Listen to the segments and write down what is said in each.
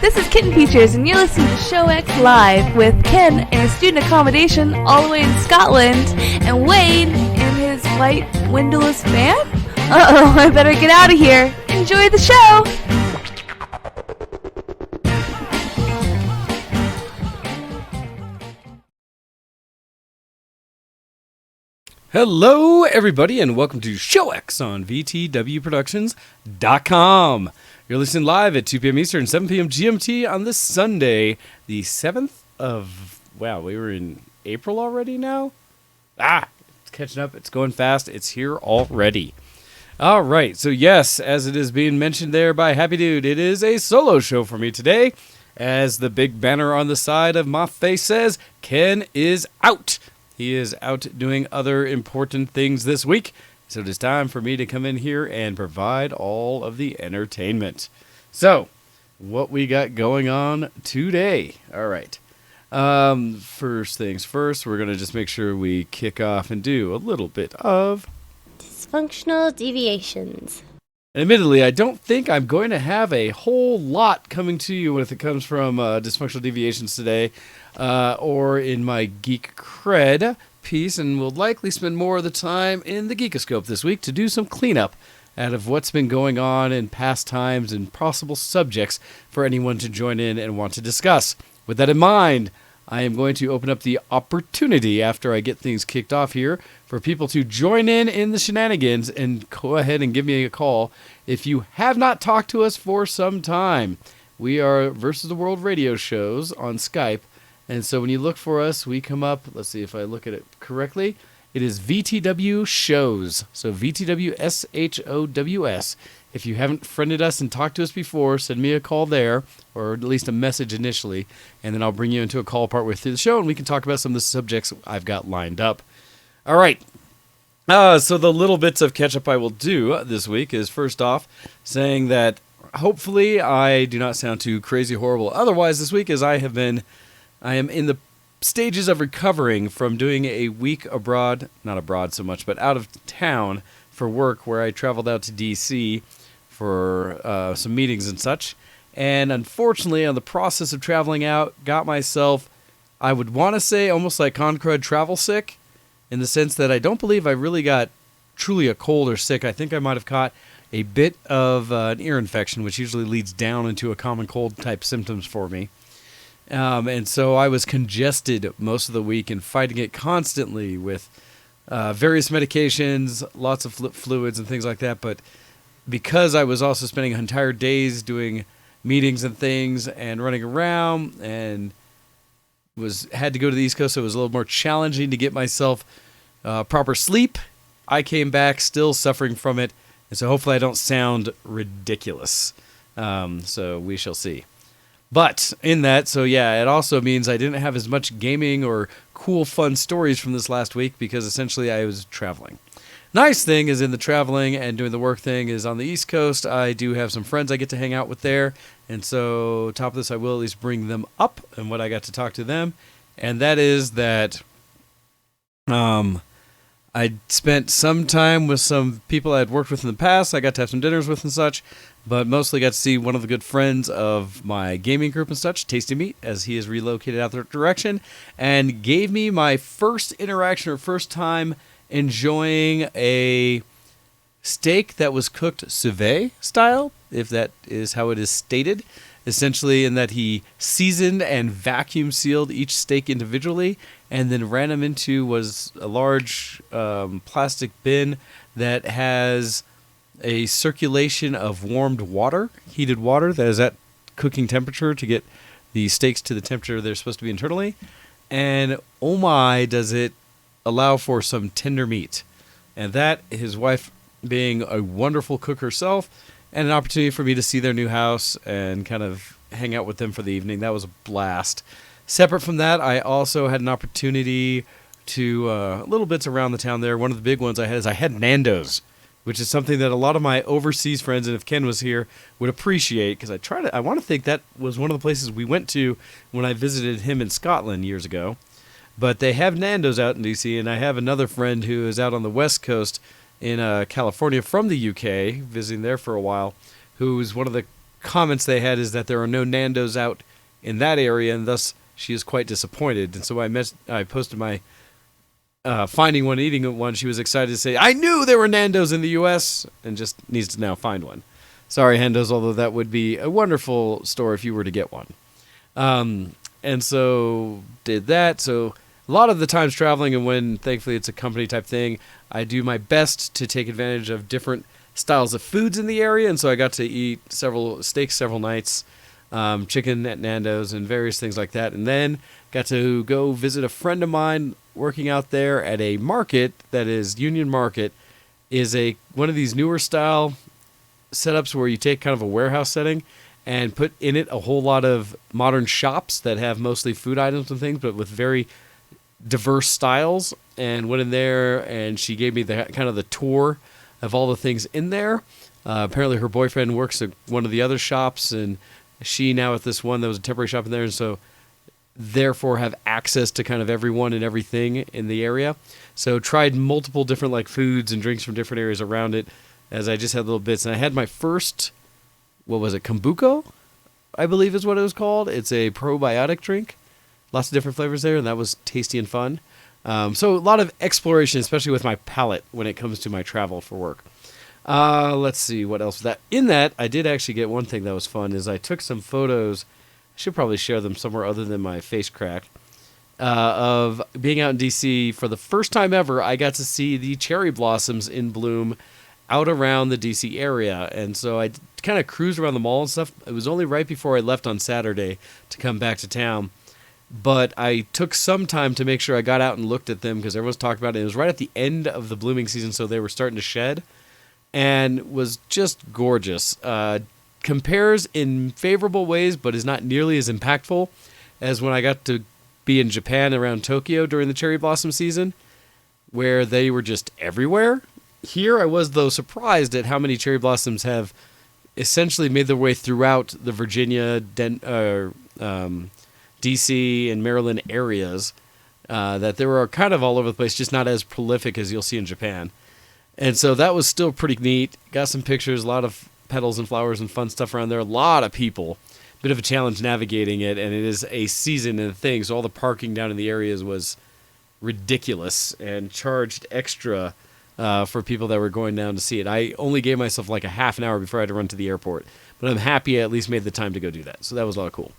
this is Kitten Features, and you're listening to ShowX Live with Ken in his student accommodation all the way in Scotland, and Wade in his white windowless van? Uh-oh, I better get out of here. Enjoy the show! Hello, everybody, and welcome to ShowX on VtWProductions.com. You're listening live at 2 p.m. Eastern, 7 p.m. GMT on this Sunday, the 7th of... Wow, we were in April already now? It's catching up. It's going fast. It's here already. All right, so yes, as it is being mentioned there by Happy Dude, it is a solo show for me today. As the big banner on the side of my face says, Ken is out. He is out doing other important things this week, so it is time for me to come in here and provide all of the entertainment. So, what we got going on today? All right. First things first, we're going to just make sure we kick off and do a little bit of Dysfunctional Deviations. Admittedly, I don't think I'm going to have a whole lot coming to you when it comes from Dysfunctional Deviations today, or in my Geek Cred piece, and we'll likely spend more of the time in the Geekoscope this week to do some cleanup out of what's been going on in past times and possible subjects for anyone to join in and want to discuss. With that in mind, I am going to open up the opportunity after I get things kicked off here for people to join in the shenanigans and go ahead and give me a call. If you have not talked to us for some time, we are Versus the World radio shows on Skype. And so when you look for us, we come up, let's see if I look at it correctly. It is VtWShowX. So VtWShowX. If you haven't friended us and talked to us before, send me a call there, or at least a message initially, and then I'll bring you into a call partway through the show, and we can talk about some of the subjects I've got lined up. All right. So the little bits of catch-up I will do this week is, first off, saying that hopefully I do not sound too crazy horrible otherwise this week, as I am in the stages of recovering from doing a week abroad, not abroad so much, but out of town for work, where I traveled out to D.C. for some meetings and such. And unfortunately, on the process of traveling out, got myself, I would want to say, almost like Concrud travel sick, in the sense that I don't believe I really got truly a cold or sick. I think I might have caught a bit of an ear infection, which usually leads down into a common cold type symptoms for me. And so I was congested most of the week and fighting it constantly with various medications, lots of fluids and things like that. But because I was also spending entire days doing meetings and things and running around and had to go to the East Coast, so it was a little more challenging to get myself proper sleep. I came back still suffering from it, and so hopefully I don't sound ridiculous. So we shall see. But in that, so yeah, it also means I didn't have as much gaming or cool, fun stories from this last week because essentially I was traveling. Nice thing is in the traveling and doing the work thing is on the East Coast, I do have some friends I get to hang out with there. And so top of this, I will at least bring them up and what I got to talk to them. And that is that I spent some time with some people I had worked with in the past. I got to have some dinners with and such. But mostly got to see one of the good friends of my gaming group and such, Tasty Meat, as he is relocated out that direction, and gave me my first interaction or first time enjoying a steak that was cooked sous vide style, if that is how it is stated, essentially in that he seasoned and vacuum sealed each steak individually and then ran them into was a large plastic bin that has a circulation of warmed water, heated water that is at cooking temperature to get the steaks to the temperature they're supposed to be internally. And oh my, does it allow for some tender meat. And that, his wife being a wonderful cook herself, and an opportunity for me to see their new house and kind of hang out with them for the evening. That was a blast. Separate from that, I also had an opportunity to little bits around the town there. One of the big ones I had Nando's, which is something that a lot of my overseas friends, and if Ken was here, would appreciate, because I want to think that was one of the places we went to when I visited him in Scotland years ago. But they have Nando's out in D.C., and I have another friend who is out on the West Coast in California from the UK, visiting there for a while, who's one of the comments they had is that there are no Nando's out in that area, and thus she is quite disappointed. And so I posted my finding one, eating one. She was excited to say, I knew there were Nando's in the U.S., and just needs to now find one. Sorry, Nando's, although that would be a wonderful store if you were to get one. And so did that. So a lot of the times traveling, and when thankfully it's a company type thing, I do my best to take advantage of different styles of foods in the area. And so I got to eat several steaks several nights, chicken at Nando's and various things like that. And then got to go visit a friend of mine working out there at a market that is Union Market, is one of these newer style setups where you take kind of a warehouse setting and put in it a whole lot of modern shops that have mostly food items and things, but with very diverse styles. And went in there, and she gave me the kind of the tour of all the things in there. Apparently her boyfriend works at one of the other shops, and she now at this one that was a temporary shop in there, and so therefore have access to kind of everyone and everything in the area. So tried multiple different like foods and drinks from different areas around it, as I just had little bits. And I had my first, what was it, kombucha, I believe is what it was called. It's a probiotic drink. Lots of different flavors there, and that was tasty and fun. So a lot of exploration, especially with my palate when it comes to my travel for work. Let's see, what else was that? In that, I did actually get one thing that was fun, is I took some photos. I should probably share them somewhere other than my face crack. Of being out in D.C. for the first time ever. I got to see the cherry blossoms in bloom out around the D.C. area. And so I kind of cruised around the mall and stuff. It was only right before I left on Saturday to come back to town. But I took some time to make sure I got out and looked at them, because everyone's talking about it. It was right at the end of the blooming season, so they were starting to shed. And was just gorgeous. Compares in favorable ways, but is not nearly as impactful as when I got to be in Japan around Tokyo during the cherry blossom season, where they were just everywhere. Here I was, though, surprised at how many cherry blossoms have essentially made their way throughout the Virginia, D.C. and Maryland areas, that they were kind of all over the place, just not as prolific as you'll see in Japan. And so that was still pretty neat. Got some pictures, a lot of petals and flowers and fun stuff around there. A lot of people. Bit of a challenge navigating it, and it is a season and a thing, so all the parking down in the areas was ridiculous and charged extra for people that were going down to see it. I only gave myself like a half an hour before I had to run to the airport, but I'm happy I at least made the time to go do that. So that was a lot of cool.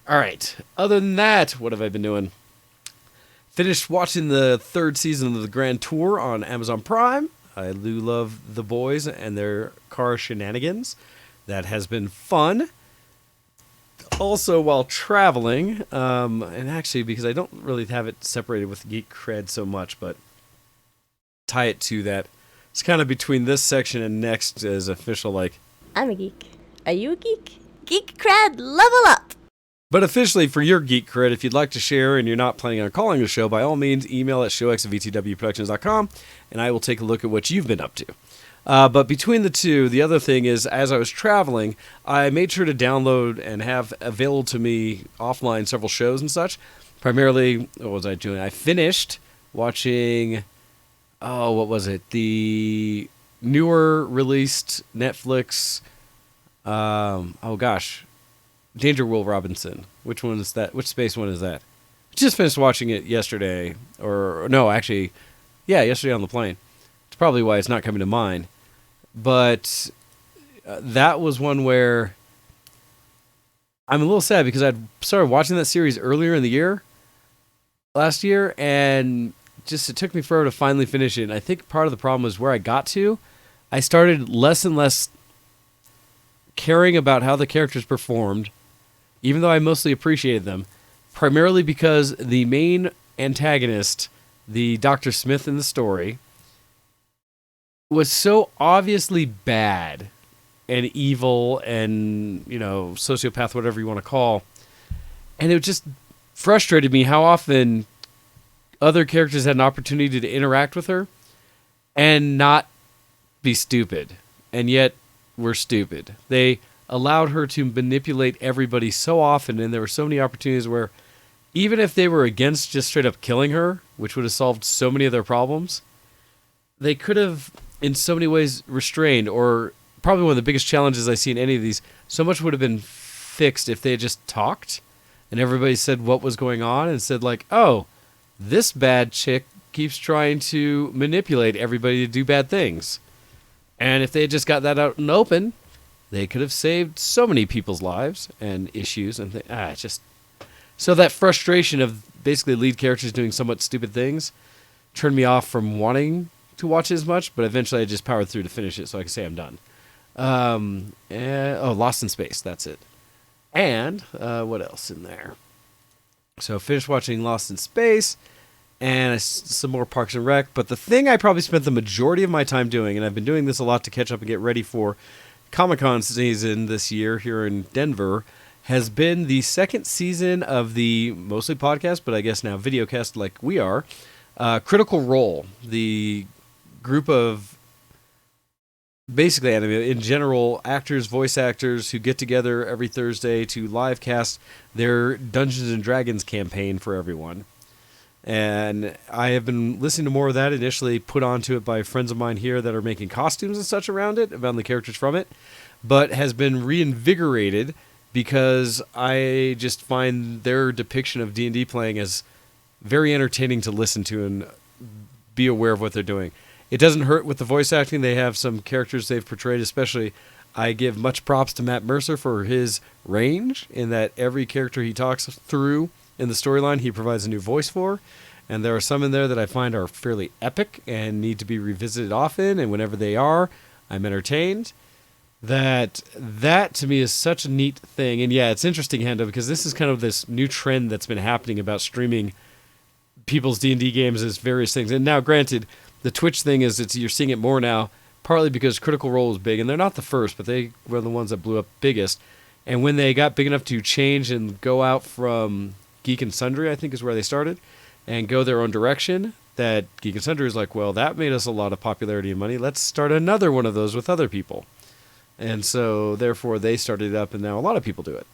All right. Other than that, what have I been doing? Finished watching the third season of the Grand Tour on Amazon Prime. I do love the boys and their car shenanigans. That has been fun. Also, while traveling, and actually because I don't really have it separated with Geek Cred so much, but tie it to that. It's kind of between this section and next as official, like... I'm a geek. Are you a geek? Geek Cred, level up! But officially, for your Geek Cred, if you'd like to share and you're not planning on calling the show, by all means, email at showx@vtwproductions.com, and I will take a look at what you've been up to. But between the two, the other thing is, as I was traveling, I made sure to download and have available to me offline several shows and such. Primarily, what was I doing? I finished watching, what was it? The newer released Netflix, Danger Will Robinson. Which one is that? Which space one is that? Just finished watching it yesterday. Yesterday on the plane. It's probably why it's not coming to mind. But that was one where I'm a little sad because I'd started watching that series earlier in the year, last year, and just it took me forever to finally finish it. And I think part of the problem was where I got to. I started less and less caring about how the characters performed, even though I mostly appreciated them, primarily because the main antagonist, the Dr. Smith in the story, was so obviously bad and evil and, sociopath, whatever you want to call. And it just frustrated me how often other characters had an opportunity to interact with her and not be stupid. And yet were stupid. They allowed her to manipulate everybody so often, and there were so many opportunities where even if they were against just straight up killing her, which would have solved so many of their problems, they could have in so many ways restrained or probably one of the biggest challenges I see in any of these. So much would have been fixed if they had just talked and everybody said what was going on and said like, oh, this bad chick keeps trying to manipulate everybody to do bad things. And if they had just got that out and open, they could have saved so many people's lives and issues. And just so that frustration of basically lead characters doing somewhat stupid things turned me off from wanting to watch it as much. But eventually I just powered through to finish it so I can say I'm done. Lost in Space. That's it. And what else in there? So finished watching Lost in Space and some more Parks and Rec. But the thing I probably spent the majority of my time doing, and I've been doing this a lot to catch up and get ready for Comic-Con season this year here in Denver, has been the second season of the mostly podcast, but I guess now videocast like we are, Critical Role, the group of basically anime, in general, actors, voice actors who get together every Thursday to live cast their Dungeons and Dragons campaign for everyone. And I have been listening to more of that, initially put onto it by friends of mine here that are making costumes and such around it, around the characters from it, but has been reinvigorated because I just find their depiction of D&D playing as very entertaining to listen to and be aware of what they're doing. It doesn't hurt with the voice acting. They have some characters they've portrayed, especially I give much props to Matt Mercer for his range in that every character he talks through in the storyline, he provides a new voice for, and there are some in there that I find are fairly epic and need to be revisited often, and whenever they are, I'm entertained. That to me is such a neat thing, and yeah, it's interesting, Hendo, because this is kind of this new trend that's been happening about streaming people's D&D games as various things, and now granted, the Twitch thing is you're seeing it more now, partly because Critical Role is big, and they're not the first, but they were the ones that blew up biggest, and when they got big enough to change and go out from Geek and Sundry, I think is where they started, and go their own direction, that Geek and Sundry is like, well, that made us a lot of popularity and money. Let's start another one of those with other people. And so, therefore, they started it up, and now a lot of people do it.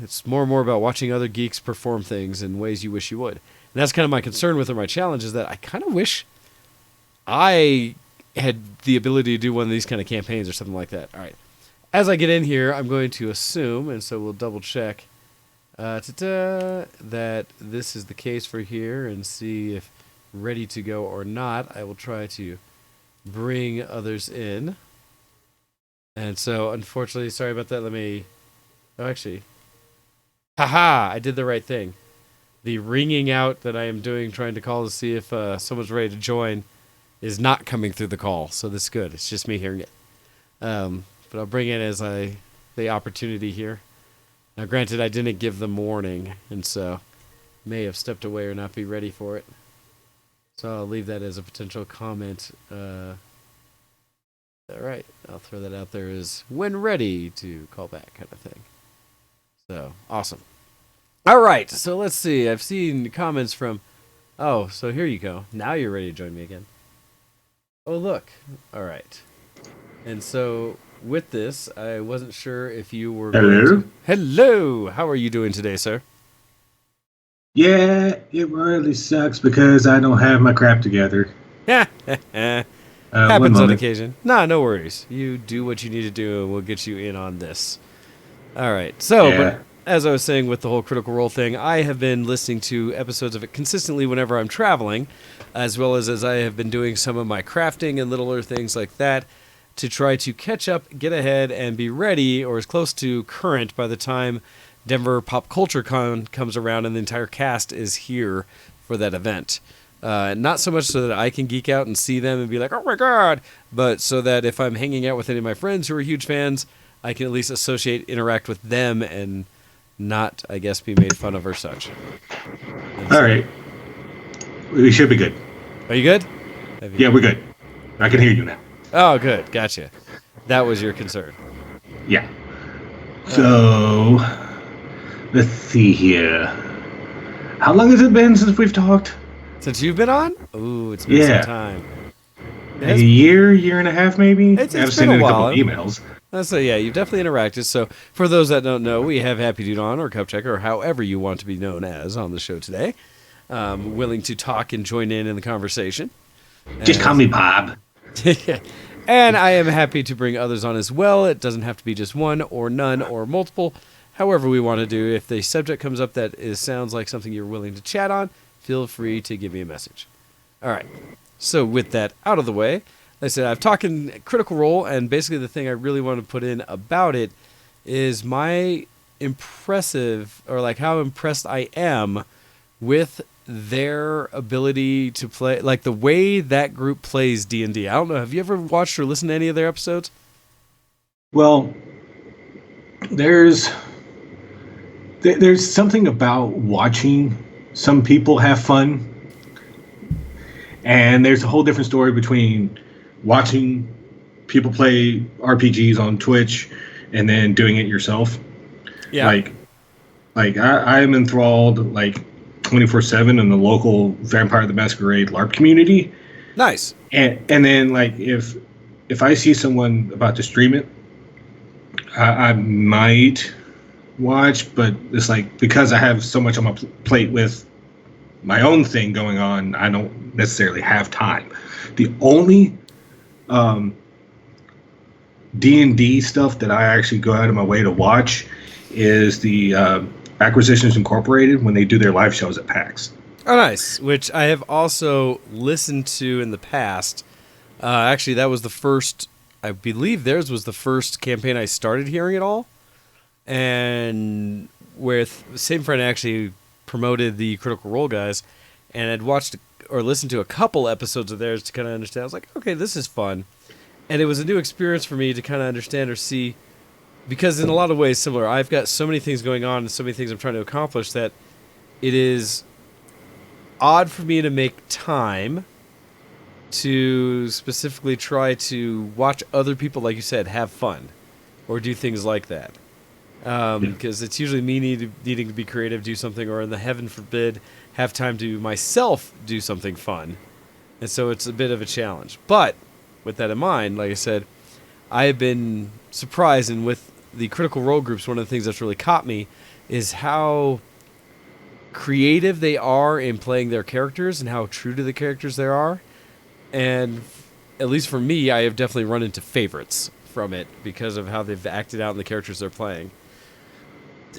It's more and more about watching other geeks perform things in ways you wish you would. And that's kind of my concern with it, my challenge, is that I kind of wish I had the ability to do one of these kind of campaigns or something like that. All right. As I get in here, I'm going to assume, and so we'll double check, that this is the case for here and see if ready to go or not. I will try to bring others in. And so, unfortunately, sorry about that. I did the right thing. The ringing out that I am doing, trying to call to see if someone's ready to join, is not coming through the call. So that's good. It's just me hearing it. But I'll bring it as the opportunity here. Now, granted, I didn't give them warning, and so may have stepped away or not be ready for it. So I'll leave that as a potential comment. All right, I'll throw that out there as when ready to call back kind of thing. So, awesome. All right, so let's see. I've seen comments from... Oh, so here you go. Now you're ready to join me again. Oh, look. All right. And so... with this, I wasn't sure if you were... Hello? Hello! How are you doing today, sir? Yeah, it really sucks because I don't have my crap together. Happens on occasion. Nah, no worries. You do what you need to do, and we'll get you in on this. All right. So, but as I was saying with the whole Critical Role thing, I have been listening to episodes of it consistently whenever I'm traveling, as well as I have been doing some of my crafting and littler things like that, to try to catch up, get ahead, and be ready, or as close to current by the time Denver Pop Culture Con comes around and the entire cast is here for that event. Not so much so that I can geek out and see them and be like, oh my god, but so that if I'm hanging out with any of my friends who are huge fans, I can at least interact with them and not, I guess, be made fun of or such. All right. We should be good. Are you good? Yeah, we're good. I can hear you now. Oh, good. Gotcha. That was your concern. Yeah. So, let's see here. How long has it been since we've talked? Since you've been on? Ooh, it's been some time. A year and a half, maybe? It's I've been seen a a while. couple emails. So, yeah, you've definitely interacted. So, for those that don't know, we have Happy Dude on, or Cupcheck, or however you want to be known as on the show today. Willing to talk and join in the conversation. Just call me Bob. And I am happy to bring others on as well. It doesn't have to be just one or none or multiple. However we want to do. If the subject comes up that sounds like something you're willing to chat on, feel free to give me a message. All right. So with that out of the way, like I said, I've talked in Critical Role, and basically the thing I really want to put in about it is my how impressed I am with their ability to play, like the way that group plays D&D. I don't know, have you ever watched or listened to any of their episodes? Well, there's something about watching some people have fun, and there's a whole different story between watching people play RPGs on Twitch and then doing it yourself. Yeah. Like I am enthralled like 24/7 in the local Vampire the Masquerade LARP community. Nice. And then like if I see someone about to stream it, I might watch, but it's like because I have so much on my plate with my own thing going on, I don't necessarily have time. The only D&D stuff that I actually go out of my way to watch is the Acquisitions Incorporated when they do their live shows at PAX. Oh, nice. Which I have also listened to in the past. Actually, that was the first, I believe theirs was the first campaign I started hearing at all. And with the same friend actually promoted the Critical Role guys, and I'd watched or listened to a couple episodes of theirs to kind of understand. I was like, okay, this is fun. And it was a new experience for me to kind of understand or see, because in a lot of ways similar. I've got so many things going on and so many things I'm trying to accomplish that it is odd for me to make time to specifically try to watch other people, like you said, have fun or do things like that. Because it's usually me needing to be creative, do something, or in the heaven forbid, have time to myself do something fun. And so it's a bit of a challenge. But with that in mind, like I said, I have been surprised, and with the Critical Role groups, one of the things that's really caught me is how creative they are in playing their characters and how true to the characters they are. And at least for me, I have definitely run into favorites from it because of how they've acted out in the characters they're playing.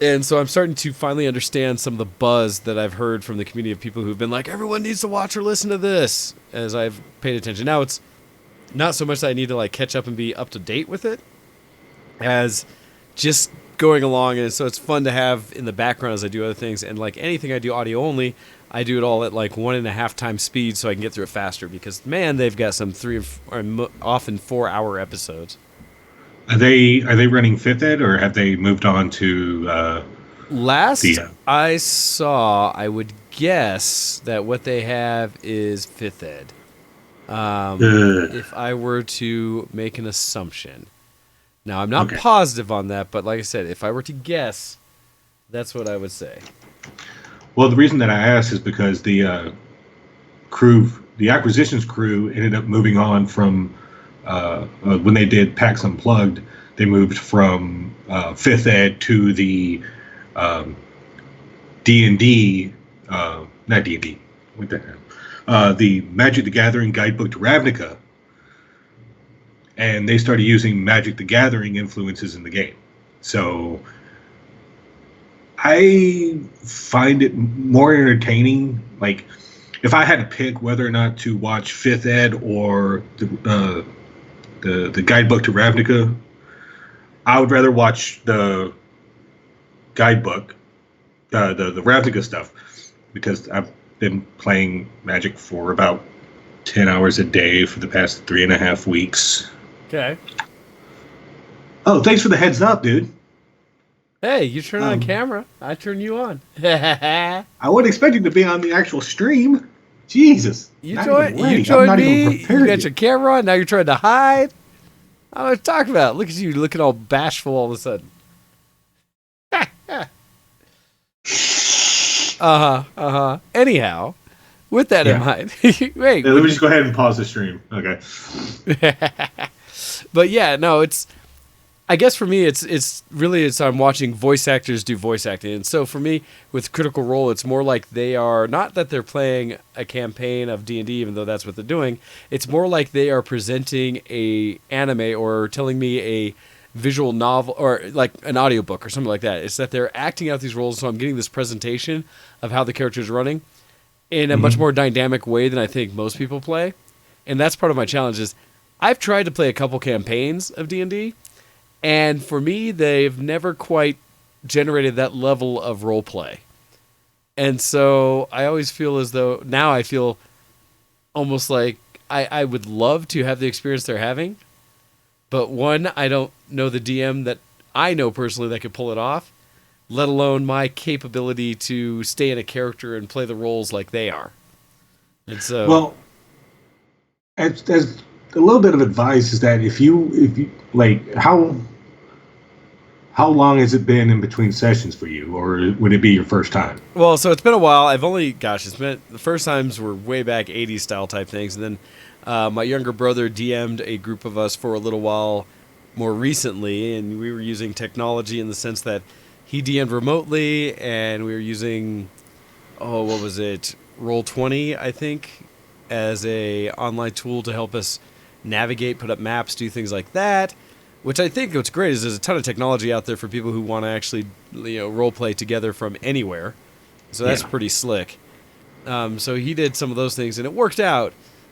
And so I'm starting to finally understand some of the buzz that I've heard from the community of people who've been like, everyone needs to watch or listen to this, as I've paid attention. Now, it's not so much that I need to like catch up and be up to date with it as just going along. And so it's fun to have in the background as I do other things. And like anything I do audio only, I do it all at like 1.5 times speed so I can get through it faster, because man, they've got some 3 or often 4-hour episodes. Are they running 5th Ed, or have they moved on to Last I saw, I would guess that what they have is 5th Ed. If I were to make an assumption. Now, I'm not positive on that, but like I said, if I were to guess, that's what I would say. Well, the reason that I asked is because the acquisitions crew ended up moving on from when they did PAX Unplugged. They moved from 5th Ed to the D&D, not D&D, what the hell? The Magic the Gathering Guidebook to Ravnica, and they started using Magic the Gathering influences in the game. So I find it more entertaining. Like, if I had to pick whether or not to watch 5th Ed or the Guidebook to Ravnica, I would rather watch the Guidebook, the Ravnica stuff, because I've been playing Magic for about 10 hours a day for the past 3.5 weeks. Okay. Oh, thanks for the heads up, dude. Hey, you turn on camera. I turn you on. I wasn't expecting to be on the actual stream. Jesus. You joined me. You got your camera on. Now you're trying to hide. I don't know what to talk about. Look at you looking all bashful all of a sudden. Anyhow, with that in mind, wait. Let me just go ahead and pause the stream. Okay. But yeah, no, I guess for me, it's really I'm watching voice actors do voice acting, and so for me with Critical Role, it's more like they are not that they're playing a campaign of D&D, even though that's what they're doing. It's more like they are presenting a anime or telling me a visual novel or like an audiobook or something like that. It's that they're acting out these roles, so I'm getting this presentation of how the character is running in a much more dynamic way than I think most people play, and that's part of my challenge. Is I've tried to play a couple campaigns of D&D. And for me, they've never quite generated that level of role play. And so I always feel as though now I feel almost like I would love to have the experience they're having. But one, I don't know the DM that I know personally that could pull it off, let alone my capability to stay in a character and play the roles like they are. And so, well, as a little bit of advice is that if you like how long has it been in between sessions for you, or would it be your first time? well, so it's been a while. I've only, it's been, the first times were way back 80s style type things. And then my younger brother DM'd a group of us for a little while more recently. And we were using technology in the sense that he DM'd remotely and we were using, what was it? Roll20, I think, as a online tool to help us navigate, put up maps, do things like that. Which I think what's great is there's a ton of technology out there for people who want to actually, role play together from anywhere. So that's pretty slick. So he did some of those things and it worked out.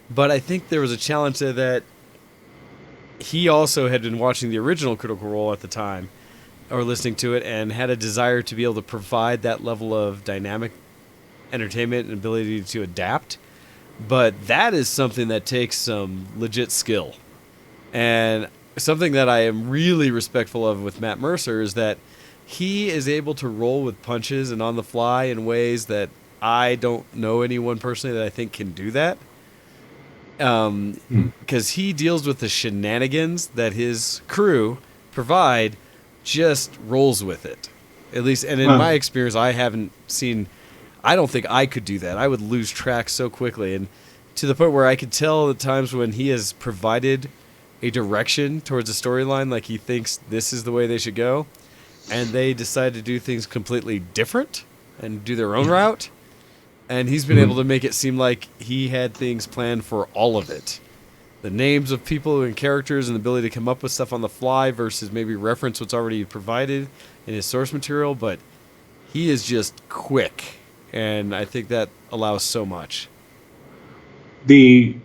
But I think there was a challenge there that he also had been watching the original Critical Role at the time, or listening to it, and had a desire to be able to provide that level of dynamic entertainment and ability to adapt. But that is something that takes some legit skill. And something that I am really respectful of with Matt Mercer is that he is able to roll with punches and on the fly in ways that I don't know anyone personally that I think can do that. Because he deals with the shenanigans that his crew provide, just rolls with it. At least, and in my experience, I don't think I could do that. I would lose track so quickly, and to the point where I could tell the times when he has provided a direction towards a storyline, like he thinks this is the way they should go, and they decide to do things completely different and do their own route. And he's been able to make it seem like he had things planned for all of it. The names of people and characters and the ability to come up with stuff on the fly versus maybe reference what's already provided in his source material, but he is just quick, and I think that allows so much. The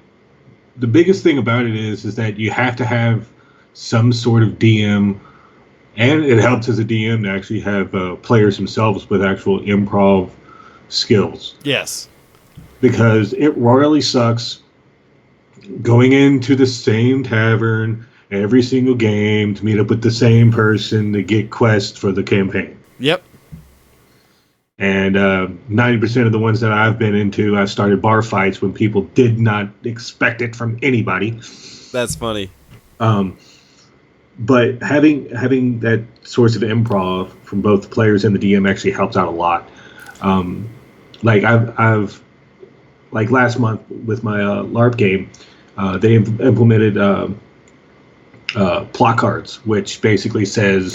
biggest thing about it is that you have to have some sort of DM, and it helps as a DM to actually have players themselves with actual improv skills. Yes. Because it royally sucks going into the same tavern every single game to meet up with the same person to get quests for the campaign. Yep. And 90% of the ones that I've been into, I've started bar fights when people did not expect it from anybody. That's funny. But having that source of improv from both the players and the DM actually helps out a lot. Like I've like last month with my LARP game, they implemented plot cards, which basically says,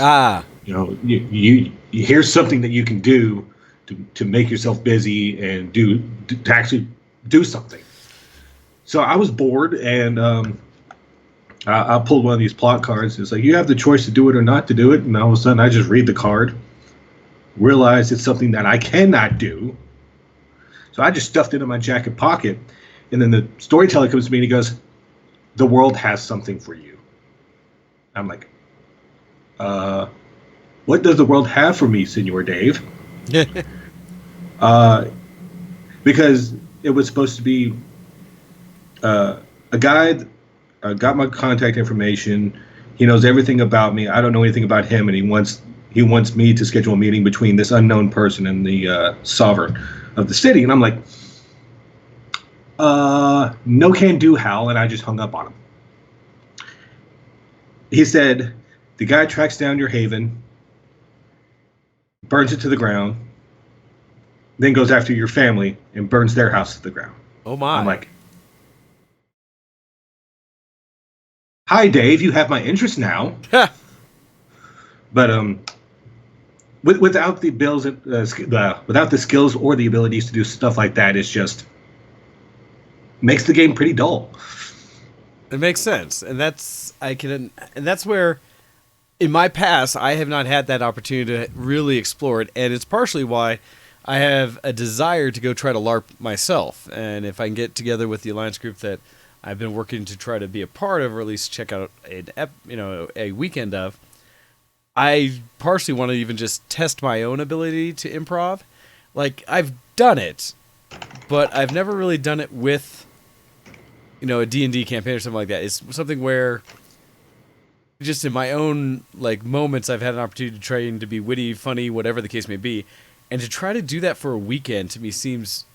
you here's something that you can do to make yourself busy and to actually do something. So I was bored, and I pulled one of these plot cards. It's like, you have the choice to do it or not to do it, and all of a sudden I just read the card, realize it's something that I cannot do. So I just stuffed it in my jacket pocket, and then the storyteller comes to me and he goes, "The world has something for you." I'm like, what does the world have for me, Senor Dave? Because it was supposed to be a guy got my contact information. He knows everything about me. I don't know anything about him, and he wants me to schedule a meeting between this unknown person and the sovereign of the city. And I'm like, no can do, Hal, and I just hung up on him. He said, the guy tracks down your haven, burns it to the ground, then goes after your family and burns their house to the ground. Oh my. I'm like, hi, Dave, you have my interest now. But without the without the skills or the abilities to do stuff like that, it's just makes the game pretty dull. It makes sense, and that's where, in my past, I have not had that opportunity to really explore it, and it's partially why I have a desire to go try to LARP myself. And if I can get together with the Alliance group that I've been working to try to be a part of, or at least check out a weekend of, I partially want to even just test my own ability to improv. Like, I've done it, but I've never really done it with, a D&D campaign or something like that. It's something where, just in my own moments, I've had an opportunity to train to be witty, funny, whatever the case may be, and to try to do that for a weekend to me seems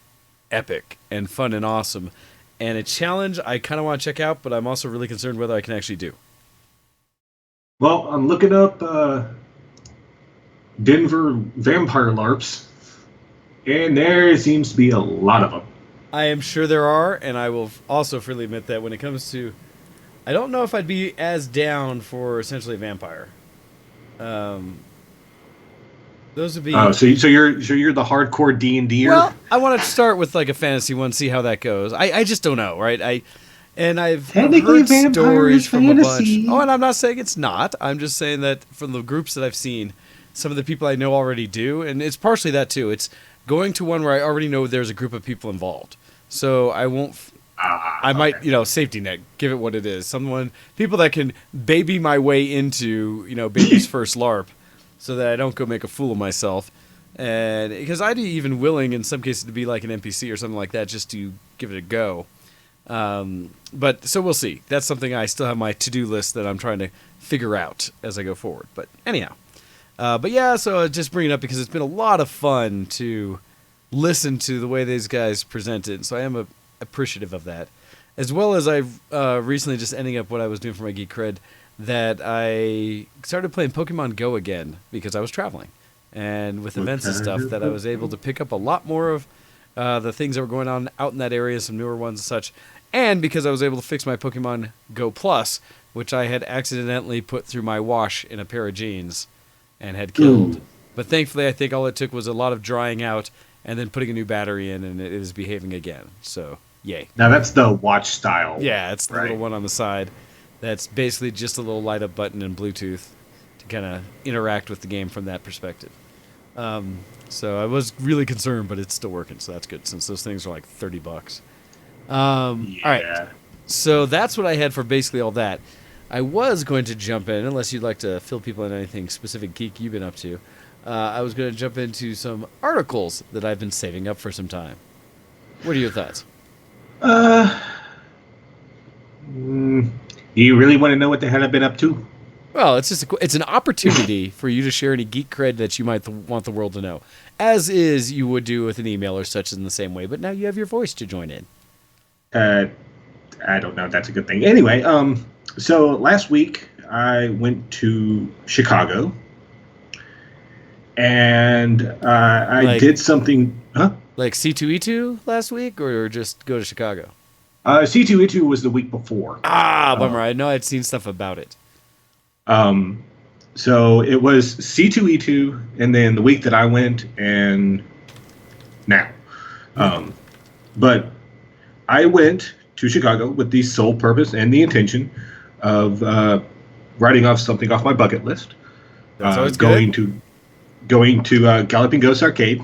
epic and fun and awesome, and a challenge I kind of want to check out, but I'm also really concerned whether I can actually do. Well, I'm looking up Denver vampire LARPs, and there seems to be a lot of them. I am sure there are, and I will also freely admit that when it comes to, I don't know if I'd be as down for essentially a vampire. Those would be. Oh, so you're the hardcore D&D-er? Well, I want to start with a fantasy one, see how that goes. I just don't know, right? I've heard stories from fantasy. a bunch. Oh, and I'm not saying it's not. I'm just saying that from the groups that I've seen, some of the people I know already do, and it's partially that too. It's going to one where I already know there's a group of people involved, so I won't. I might, safety net, give it what it is. People that can baby my way into, baby's first LARP, so that I don't go make a fool of myself. And because I'd be even willing in some cases to be like an NPC or something like that, just to give it a go. But so we'll see. That's something I still have my to-do list that I'm trying to figure out as I go forward. But anyhow, so I just bring it up because it's been a lot of fun to listen to the way these guys present it. So I am appreciative of that, as well as I've recently just ending up what I was doing for my Geek Cred, that I started playing Pokemon Go again because I was traveling, and with events and stuff, that I was able to pick up a lot more of the things that were going on out in that area, some newer ones and such, and because I was able to fix my Pokemon Go Plus, which I had accidentally put through my wash in a pair of jeans and had killed. But thankfully, I think all it took was a lot of drying out and then putting a new battery in, and it is behaving again. So, yay. Now that's the watch style. Yeah, it's the little one on the side. That's basically just a little light up button and Bluetooth to kind of interact with the game from that perspective. So I was really concerned, but it's still working, so that's good, since those things are like $30. All right. So that's what I had for basically all that. I was going to jump in, unless you'd like to fill people in anything specific geek you've been up to. I was going to jump into some articles that I've been saving up for some time. What are your thoughts? Do you really want to know what the hell I've been up to? Well, it's just it's an opportunity for you to share any geek cred that you might want the world to know, as is you would do with an email or such in the same way. But now you have your voice to join in. I don't know if that's a good thing. Anyway, so last week I went to Chicago, and I did something. Huh? Like C2E2 last week, or just go to Chicago? C2E2 was the week before. Bummer. I know I'd seen stuff about it. So it was C2E2, and then the week that I went, and now. But I went to Chicago with the sole purpose and the intention of writing off something off my bucket list. That's always going good. Going to Galloping Ghost Arcade.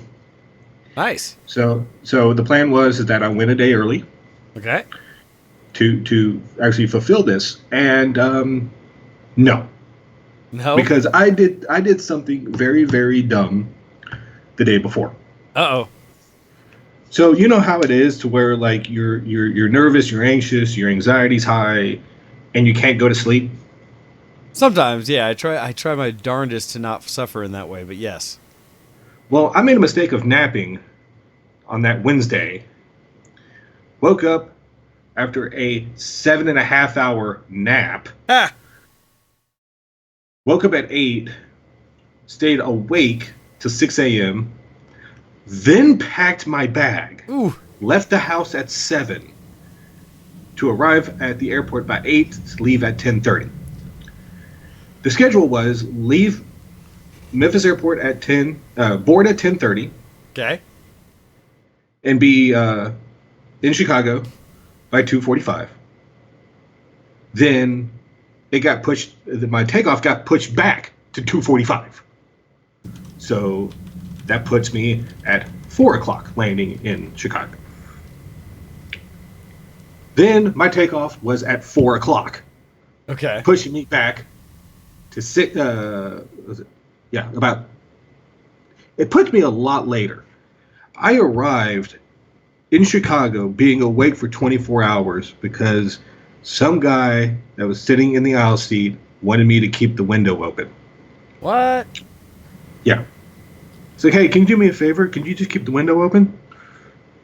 Nice. So the plan was that I went a day early. Okay. To actually fulfill this, and no, because I did something very, very dumb the day before. Uh-oh. So you know how it is to where like you're nervous, you're anxious, your anxiety's high, and you can't go to sleep. Sometimes, yeah. I try my darndest to not suffer in that way, but yes. Well, I made a mistake of napping on that Wednesday. Woke up after a 7.5 hour nap. Woke up at 8, stayed awake till 6 a.m., then packed my bag. Ooh. Left the house at 7 to arrive at the airport by 8 to leave at 10:30. The schedule was leave Memphis Airport at 10, board at 10:30, Okay. and be in Chicago by 2:45. Then it got pushed. My takeoff got pushed back to 2:45. So that puts me at 4 o'clock landing in Chicago. Then my takeoff was at 4 o'clock, Okay. pushing me back to six. Was it? Yeah, about. It put me a lot later. I arrived in Chicago being awake for 24 hours because some guy that was sitting in the aisle seat wanted me to keep the window open. What? Yeah. It's like, hey, can you do me a favor? Can you just keep the window open? I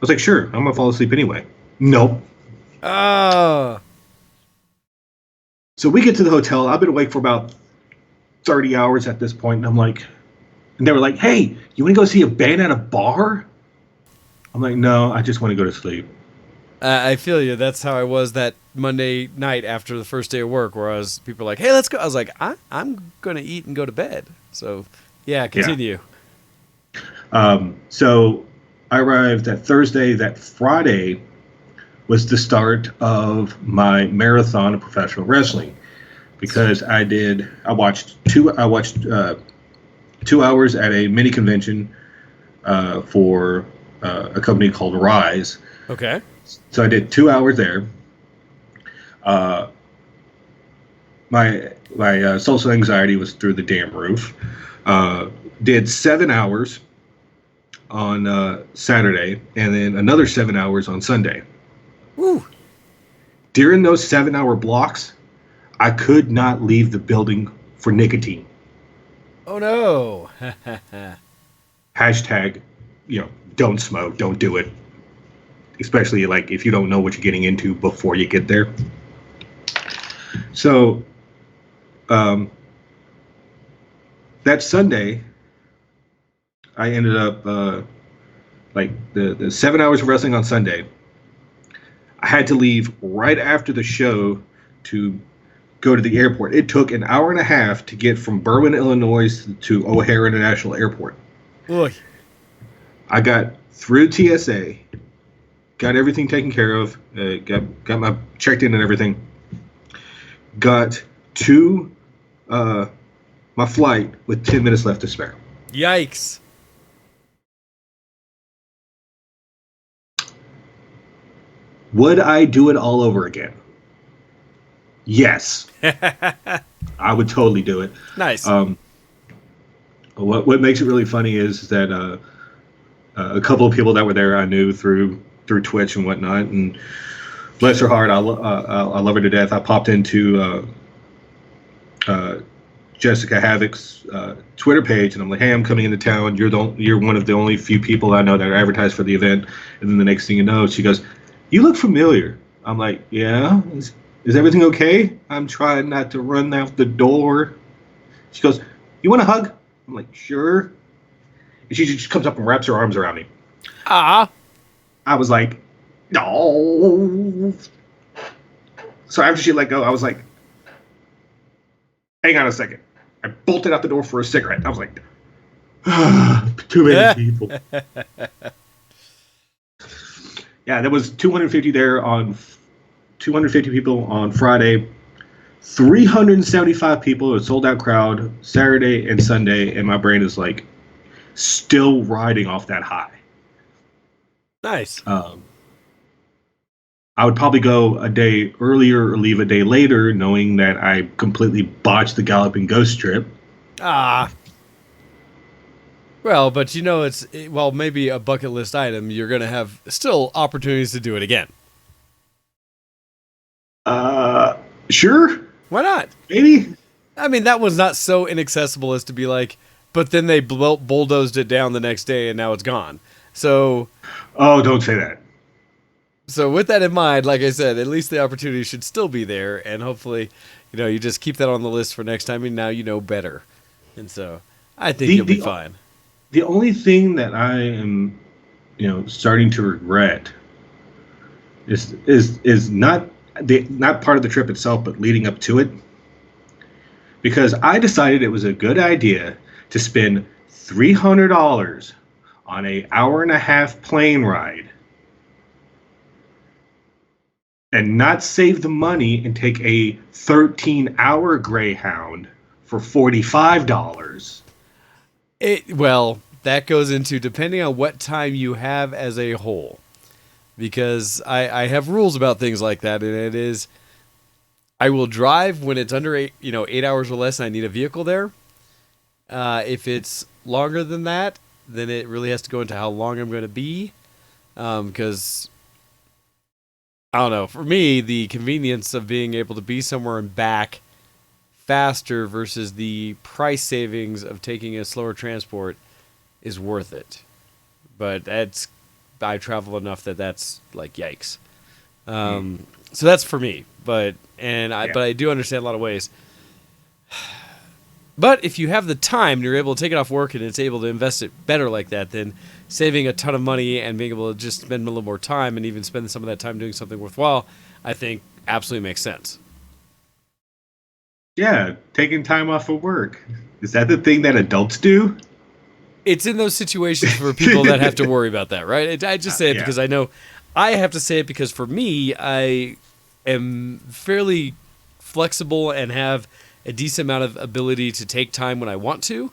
was like, sure. I'm going to fall asleep anyway. Nope. Oh. So we get to the hotel. I've been awake for about 30 hours at this point, and I'm like, and they were like, hey, you want to go see a band at a bar? I'm like, no, I just want to go to sleep. I feel you. That's how I was that Monday night after the first day of work, where people were like, hey, let's go. I was like, I'm going to eat and go to bed. So, yeah, continue. So I arrived that Thursday. That Friday was the start of my marathon of professional wrestling because I watched 2 hours at a mini convention for a company called Rise. Okay. So I did 2 hours there. My social anxiety was through the damn roof. Did 7 hours on Saturday, and then another 7 hours on Sunday. Woo. During those 7-hour blocks, I could not leave the building for nicotine. Oh, no. Hashtag, don't smoke, don't do it. Especially like if you don't know what you're getting into before you get there. So, that Sunday, I ended up like the 7 hours of wrestling on Sunday. I had to leave right after the show to go to the airport. It took an hour and a half to get from Berwyn, Illinois to O'Hare International Airport. Oy. I got through TSA, got everything taken care of, got my checked in and everything. Got to my flight with 10 minutes left to spare. Yikes. Would I do it all over again? Yes. I would totally do it. Nice. What makes it really funny is that a couple of people that were there I knew through Twitch and whatnot, and bless her heart, I love her to death. I popped into Jessica Havoc's Twitter page, and I'm like, hey, I'm coming into town. You're one of the only few people I know that are advertised for the event. And then the next thing you know, she goes, you look familiar. I'm like, yeah. Is everything okay? I'm trying not to run out the door. She goes, you want a hug? I'm like, sure. And she just comes up and wraps her arms around me. Ah. I was like, no. So after she let go, I was like, hang on a second. I bolted out the door for a cigarette. I was like, too many people. Yeah, there was 250 people on Friday, 375 people, a sold out crowd Saturday and Sunday, and my brain is like still riding off that high. Nice. I would probably go a day earlier or leave a day later, knowing that I completely botched the Galloping Ghost trip. Ah. Well, but while maybe a bucket list item, you're going to have still opportunities to do it again. Sure. Why not? Maybe. I mean, that one's not so inaccessible as to be like, but then they bulldozed it down the next day and now it's gone. So. Oh, don't say that. So with that in mind, like I said, at least the opportunity should still be there, and hopefully, you just keep that on the list for next time, and now you know better. And so I think you'll be fine. The only thing that I am, starting to regret is not part of the trip itself, but leading up to it. Because I decided it was a good idea to spend $300 on an hour and a half plane ride and not save the money and take a 13-hour Greyhound for $45. Well, that goes into depending on what time you have as a whole. Because I have rules about things like that, and it is I will drive when it's under 8 hours or less and I need a vehicle there. If it's longer than that, then it really has to go into how long I'm going to be. Because I don't know. For me, the convenience of being able to be somewhere and back faster versus the price savings of taking a slower transport is worth it. But I travel enough that's like yikes. So that's for me. But I do understand a lot of ways. But if you have the time and you're able to take it off work and it's able to invest it better like that, then saving a ton of money and being able to just spend a little more time and even spend some of that time doing something worthwhile, I think absolutely makes sense. Yeah, taking time off of work. Is that the thing that adults do? It's in those situations for people that have to worry about that, right? I just say it because I know I have to say it because for me, I am fairly flexible and have a decent amount of ability to take time when I want to.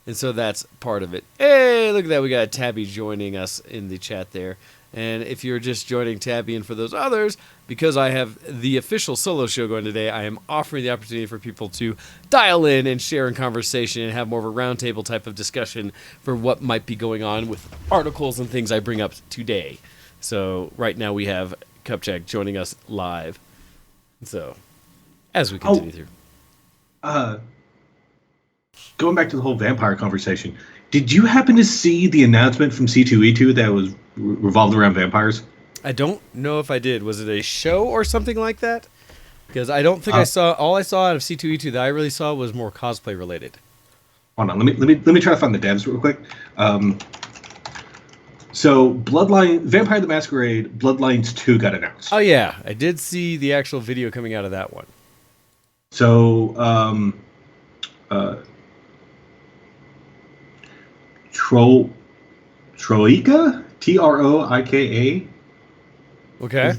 And so that's part of it. Hey, look at that. We got Tabby joining us in the chat there. And if you're just joining Tabby and for those others, because I have the official solo show going today, I am offering the opportunity for people to dial in and share in conversation and have more of a roundtable type of discussion for what might be going on with articles and things I bring up today. So right now we have Cupcheck joining us live. So as we continue through. Going back to the whole vampire conversation, did you happen to see the announcement from C2E2 that was revolved around vampires? I don't know if I did. Was it a show or something like that? Because I don't think I saw. All I saw out of C2E2 that I really saw was more cosplay related. Hold on, let me try to find the devs real quick. So Bloodline, Vampire the Masquerade, Bloodlines 2 got announced. Oh yeah, I did see the actual video coming out of that one. So Troika, Troika. Okay.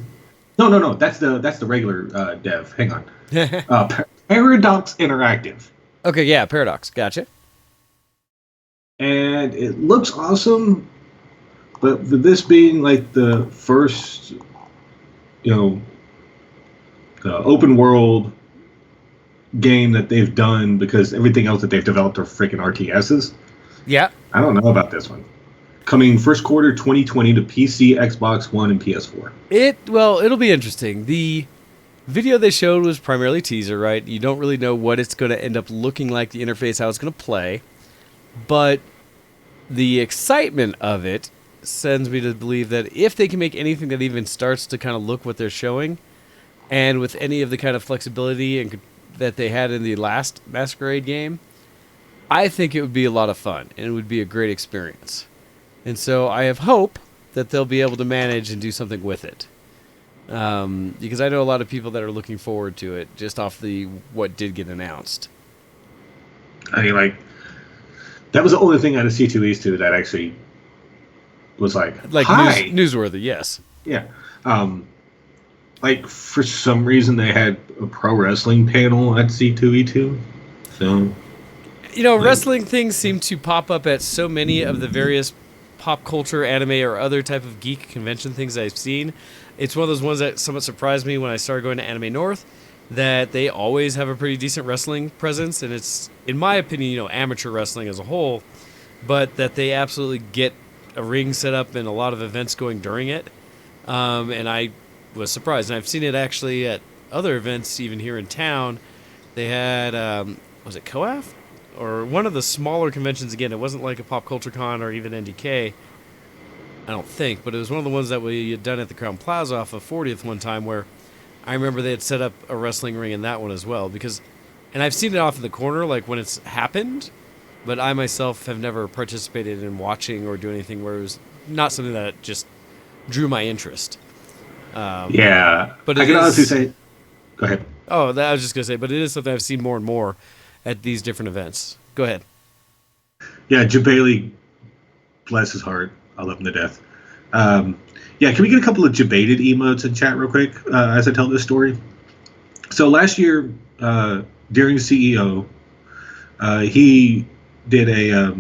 No. That's the regular dev. Hang on. Paradox Interactive. Okay, yeah, Paradox. Gotcha. And it looks awesome, but for this being like the first, the open world game that they've done, because everything else that they've developed are freaking RTSs. Yeah. I don't know about this one. Coming first quarter 2020 to PC, Xbox One, and PS4. It'll be interesting. The video they showed was primarily teaser, right? You don't really know what it's going to end up looking like, the interface, how it's going to play. But the excitement of it sends me to believe that if they can make anything that even starts to kind of look what they're showing, and with any of the kind of flexibility and that they had in the last Masquerade game, I think it would be a lot of fun, and it would be a great experience. And so I have hope that they'll be able to manage and do something with it. Because I know a lot of people that are looking forward to it just off what did get announced. I mean, that was the only thing out of C2E2 that actually was newsworthy, yes. Yeah. For some reason they had a pro wrestling panel at C2E2. So wrestling things seem to pop up at so many of the various pop culture, anime, or other type of geek convention things I've seen. It's one of those ones that somewhat surprised me when I started going to Anime North, that they always have a pretty decent wrestling presence, and it's, in my opinion, amateur wrestling as a whole, but that they absolutely get a ring set up and a lot of events going during it. And I was surprised. And I've seen it actually at other events, even here in town. They had, was it COAF? Or one of the smaller conventions. Again, it wasn't like a Pop Culture Con or even NDK, I don't think, but it was one of the ones that we had done at the Crown Plaza off of 40th one time, where I remember they had set up a wrestling ring in that one as well. And I've seen it off in the corner, like when it's happened, but I myself have never participated in watching or do anything where it was not something that just drew my interest. Yeah, but I can honestly say, go ahead. Oh, I was just going to say, but it is something I've seen more and more at these different events. Go ahead. Yeah, Jabali, bless his heart. I love him to death. Yeah, can we get a couple of Jabated emotes in chat real quick as I tell this story? So last year, during CEO, he did a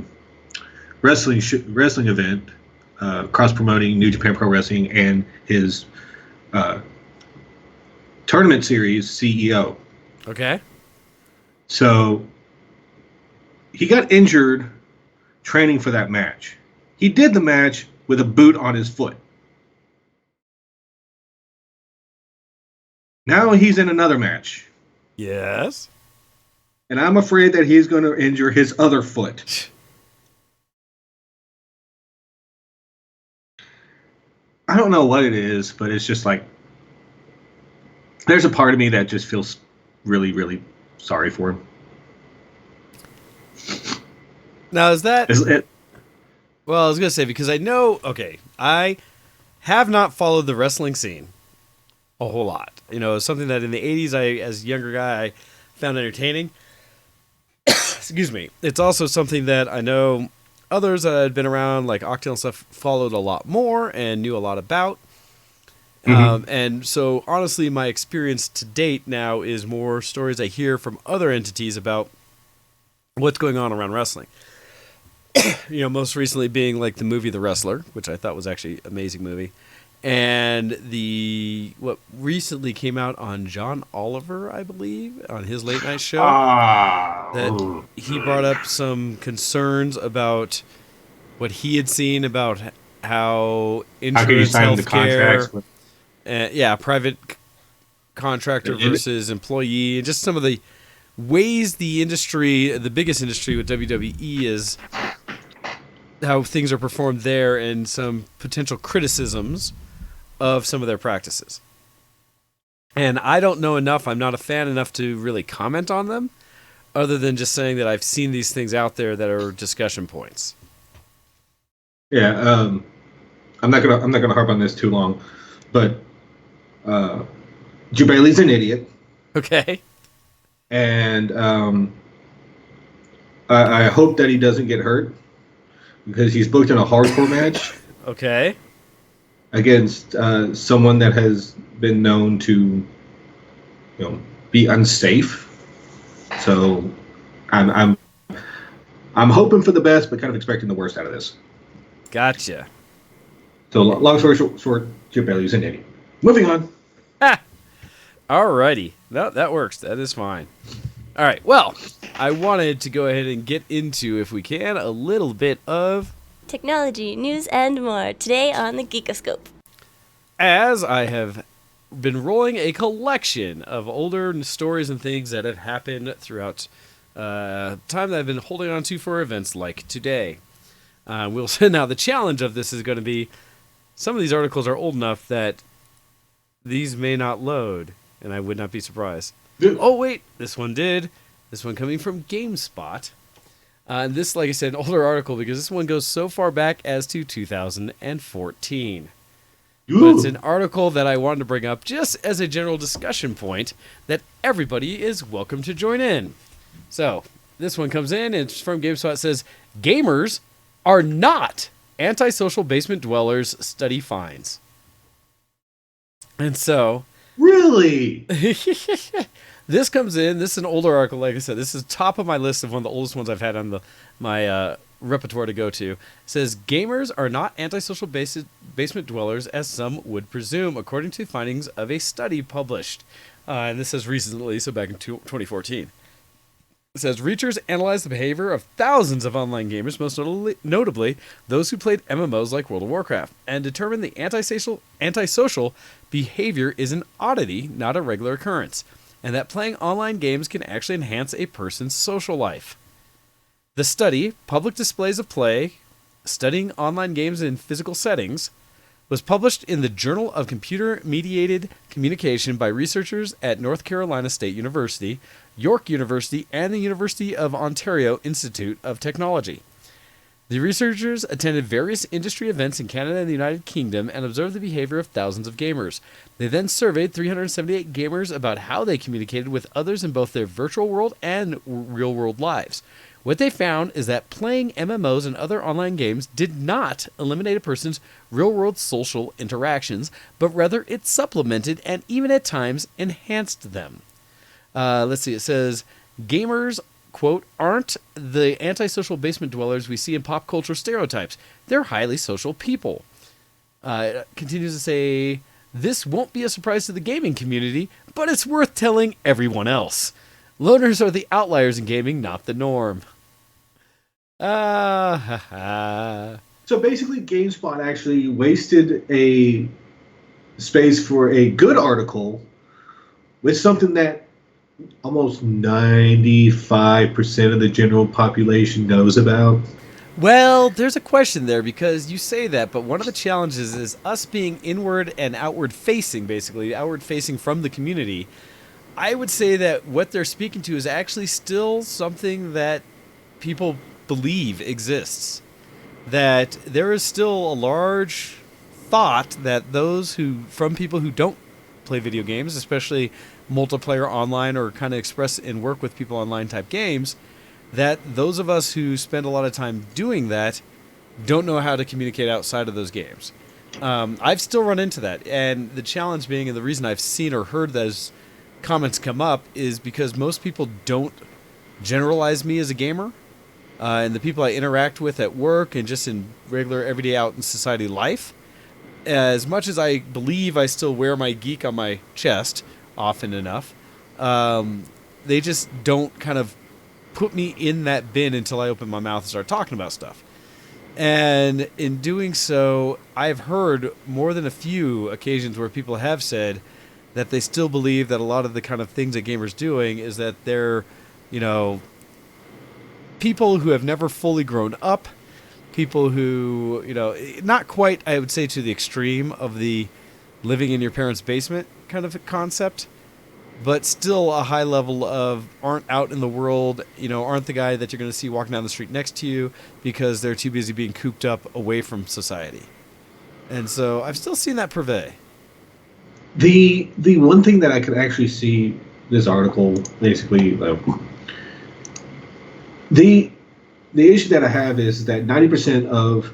wrestling event, cross promoting New Japan Pro Wrestling and his tournament series CEO. Okay. So he got injured training for that match. He did the match with a boot on his foot. Now he's in another match. Yes. And I'm afraid that he's going to injure his other foot. I don't know what it is, but it's just like there's a part of me that just feels really, really sorry for him. Now, is that... Is it? Well, I was going to say, because I know... Okay, I have not followed the wrestling scene a whole lot. You know, something that in the 80s, as a younger guy, I found entertaining. Excuse me. It's also something that I know others that had been around, like Octal and stuff, followed a lot more and knew a lot about. Mm-hmm. And so, honestly, my experience to date now is more stories I hear from other entities about what's going on around wrestling. You know, most recently being like the movie The Wrestler, which I thought was actually an amazing movie. And what recently came out on John Oliver, I believe, on his late night show. That he brought up some concerns about what he had seen about how insurance, healthcare, private contractor versus employee, and just some of the ways the industry, the biggest industry with WWE, is how things are performed there, and some potential criticisms of some of their practices. And I don't know enough, I'm not a fan enough to really comment on them, other than just saying that I've seen these things out there that are discussion points. Yeah, I'm not gonna harp on this too long, but Jabali's an idiot. Okay. And I hope that he doesn't get hurt because he's booked in a hardcore match. Okay. Against someone that has been known to, be unsafe. So I'm hoping for the best, but kind of expecting the worst out of this. Gotcha. So long story short, Chip Bailey's an idiot. Moving on. Alrighty. That works. That is fine. All right. Well, I wanted to go ahead and get into, if we can, a little bit of technology, news, and more today on the Geekoscope. As I have been rolling a collection of older stories and things that have happened throughout time that I've been holding on to for events like today. Now, the challenge of this is going to be some of these articles are old enough that these may not load, and I would not be surprised. Oh, wait, this one did. This one coming from GameSpot. This, like I said, an older article because this one goes so far back as to 2014. But it's an article that I wanted to bring up just as a general discussion point that everybody is welcome to join in. So, this one comes in, and it's from GameSpot. It says, gamers are not antisocial basement dwellers, study finds. And so... Really? This comes in. This is an older article. Like I said, this is top of my list of one of the oldest ones I've had on my repertoire to go to. It says, gamers are not antisocial basement dwellers as some would presume, according to findings of a study published. And this says recently, so back in 2014. It says, researchers analyzed the behavior of thousands of online gamers, most notably those who played MMOs like World of Warcraft, and determined the antisocial behavior is an oddity, not a regular occurrence, and that playing online games can actually enhance a person's social life. The study, Public Displays of Play, Studying Online Games in Physical Settings, was published in the Journal of Computer-Mediated Communication by researchers at North Carolina State University, York University, and the University of Ontario Institute of Technology. The researchers attended various industry events in Canada and the United Kingdom and observed the behavior of thousands of gamers. They then surveyed 378 gamers about how they communicated with others in both their virtual world and real-world lives. What they found is that playing MMOs and other online games did not eliminate a person's real-world social interactions, but rather it supplemented and even at times enhanced them. Let's see, it says, gamers, quote, aren't the antisocial basement dwellers we see in pop culture stereotypes. They're highly social people. It continues to say, this won't be a surprise to the gaming community, but it's worth telling everyone else. Loners are the outliers in gaming, not the norm. So basically, GameSpot actually wasted a space for a good article with something that almost 95% of the general population knows about. Well, there's a question there because you say that, but one of the challenges is us being inward and outward facing, basically, outward facing from the community. I would say that what they're speaking to is actually still something that people believe exists. That there is still a large thought that from people who don't play video games, especially multiplayer online or kind of express and work with people online type games, that those of us who spend a lot of time doing that don't know how to communicate outside of those games. I've still run into that, and the challenge being, and the reason I've seen or heard those comments come up is because most people don't generalize me as a gamer, and the people I interact with at work and just in regular everyday out in society life, as much as I believe I still wear my geek on my chest often enough, they just don't kind of put me in that bin until I open my mouth and start talking about stuff. And in doing so, I've heard more than a few occasions where people have said that they still believe that a lot of the kind of things that gamers doing is that they're, people who have never fully grown up, people who, not quite, I would say, to the extreme of the living in your parents' basement kind of concept, but still a high level of aren't out in the world, aren't the guy that you're going to see walking down the street next to you because they're too busy being cooped up away from society. And so I've still seen that prevail. The one thing that I could actually see this article basically, the issue that I have is that 90% of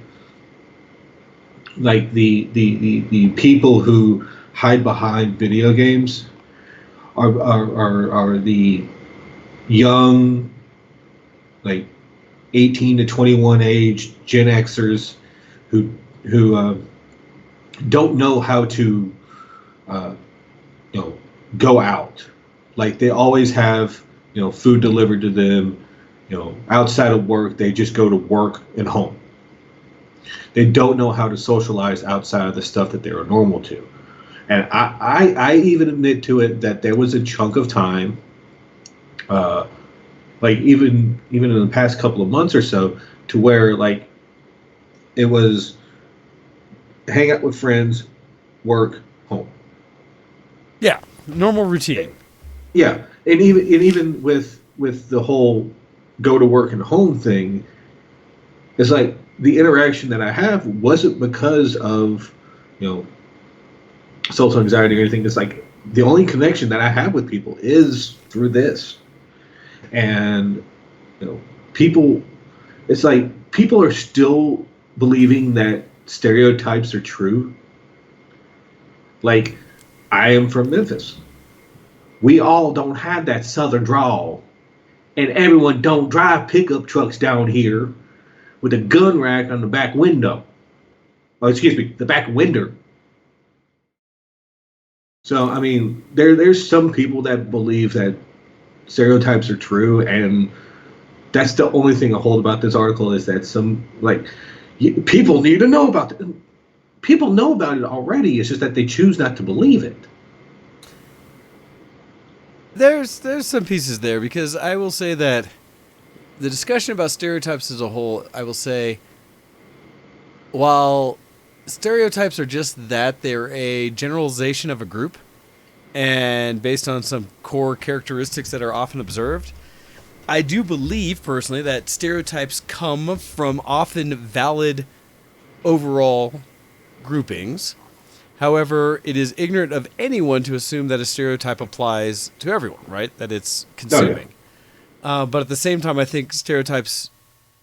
the people who hide behind video games are the young, 18 to 21 age Gen Xers who don't know how to go out. Like, they always have food delivered to them. Outside of work, they just go to work and home. They don't know how to socialize outside of the stuff that they are normal to. And I even admit to it that there was a chunk of time, even in the past couple of months or so, to where it was hang out with friends, work, home. Yeah, normal routine. Yeah, and even with the whole go to work and home thing, it's like the interaction that I have wasn't because of social anxiety or anything. It's like the only connection that I have with people is through this. And people, it's like people are still believing that stereotypes are true. Like, I am from Memphis. We all don't have that southern drawl, and everyone don't drive pickup trucks down here with a gun rack on the back window. Oh, excuse me, the back window. So, I mean, there's some people that believe that stereotypes are true, and that's the only thing I hold about this article is that people need to know about it. People know about it already. It's just that they choose not to believe it. There's some pieces there, because I will say that the discussion about stereotypes as a whole, I will say, while stereotypes are just that, they're a generalization of a group and based on some core characteristics that are often observed, I do believe personally that stereotypes come from often valid overall groupings. However, it is ignorant of anyone to assume that a stereotype applies to everyone, right? That it's consuming. But at the same time, I think stereotypes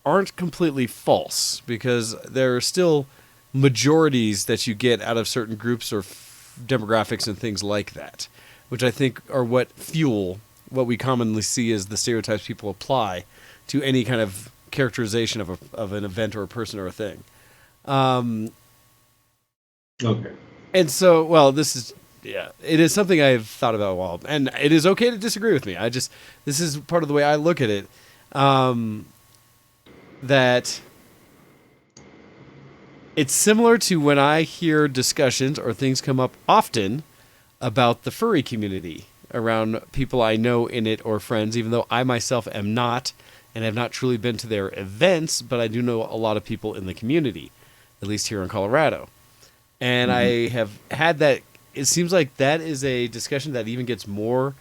aren't completely false because there are still majorities that you get out of certain groups or demographics and things like that, which I think are what fuel what we commonly see as the stereotypes people apply to any kind of characterization of an event or a person or a thing. Okay. And so, well, it is something I've thought about a while, and it is okay to disagree with me. This is part of the way I look at it. That it's similar to when I hear discussions or things come up often about the furry community around people I know in it or friends, even though I myself am not and have not truly been to their events, but I do know a lot of people in the community, at least here in Colorado. And I have had that. It seems like that is a discussion that even gets more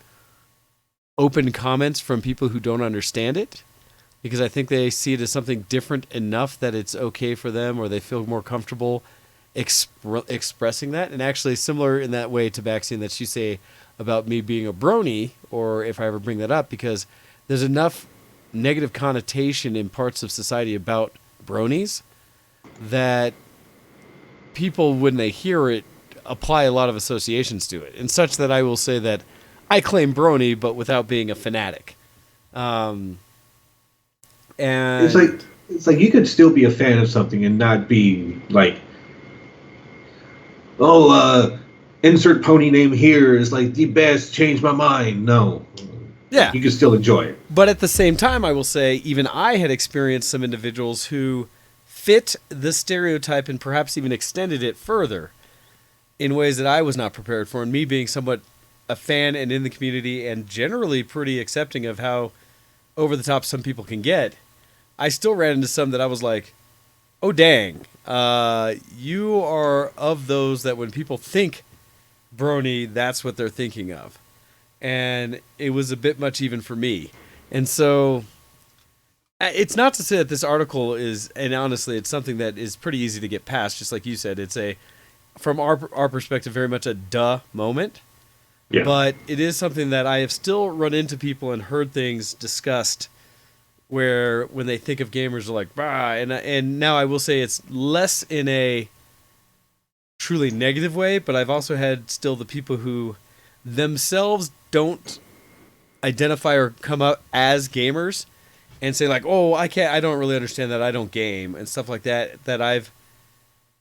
open comments from people who don't understand it, because I think they see it as something different enough that it's okay for them, or they feel more comfortable expressing that. And actually similar in that way to Tabaxion that you say about me being a brony, or if I ever bring that up, because there's enough negative connotation in parts of society about bronies that people, when they hear it, apply a lot of associations to it, and such that I will say that I claim brony, but without being a fanatic. And it's like you could still be a fan of something and not be like, insert pony name here is like the best, change my mind. No. Yeah. You can still enjoy it. But at the same time, I will say, even I had experienced some individuals who fit the stereotype and perhaps even extended it further in ways that I was not prepared for. And me being somewhat a fan and in the community and generally pretty accepting of how over the top some people can get, I still ran into some that I was like, oh, dang. You are of those that when people think brony, that's what they're thinking of. And it was a bit much even for me. And so it's not to say that this article is, and honestly, it's something that is pretty easy to get past. Just like you said, it's from our perspective, very much a duh moment. Yeah. But it is something that I have still run into people and heard things discussed where when they think of gamers are like, bah, and now I will say it's less in a truly negative way, but I've also had still the people who themselves don't identify or come out as gamers and say like, oh, I don't really understand that, I don't game, and stuff like that, that I've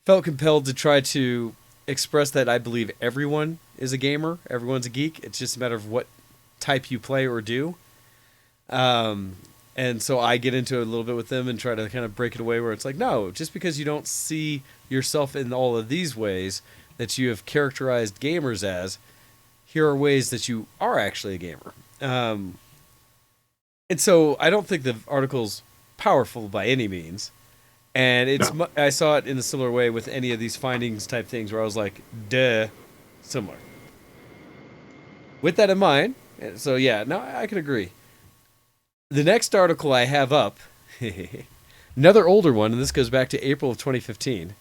felt compelled to try to express that I believe everyone is a gamer, everyone's a geek. It's just a matter of what type you play or do. And so I get into it a little bit with them and try to kind of break it away where it's like, no, just because you don't see yourself in all of these ways that you have characterized gamers as, here are ways that you are actually a gamer. And so I don't think the article's powerful by any means. And I saw it in a similar way with any of these findings type things where I was like, duh, similar. With that in mind, so yeah, no, I can agree. The next article I have up, another older one, and this goes back to April of 2015,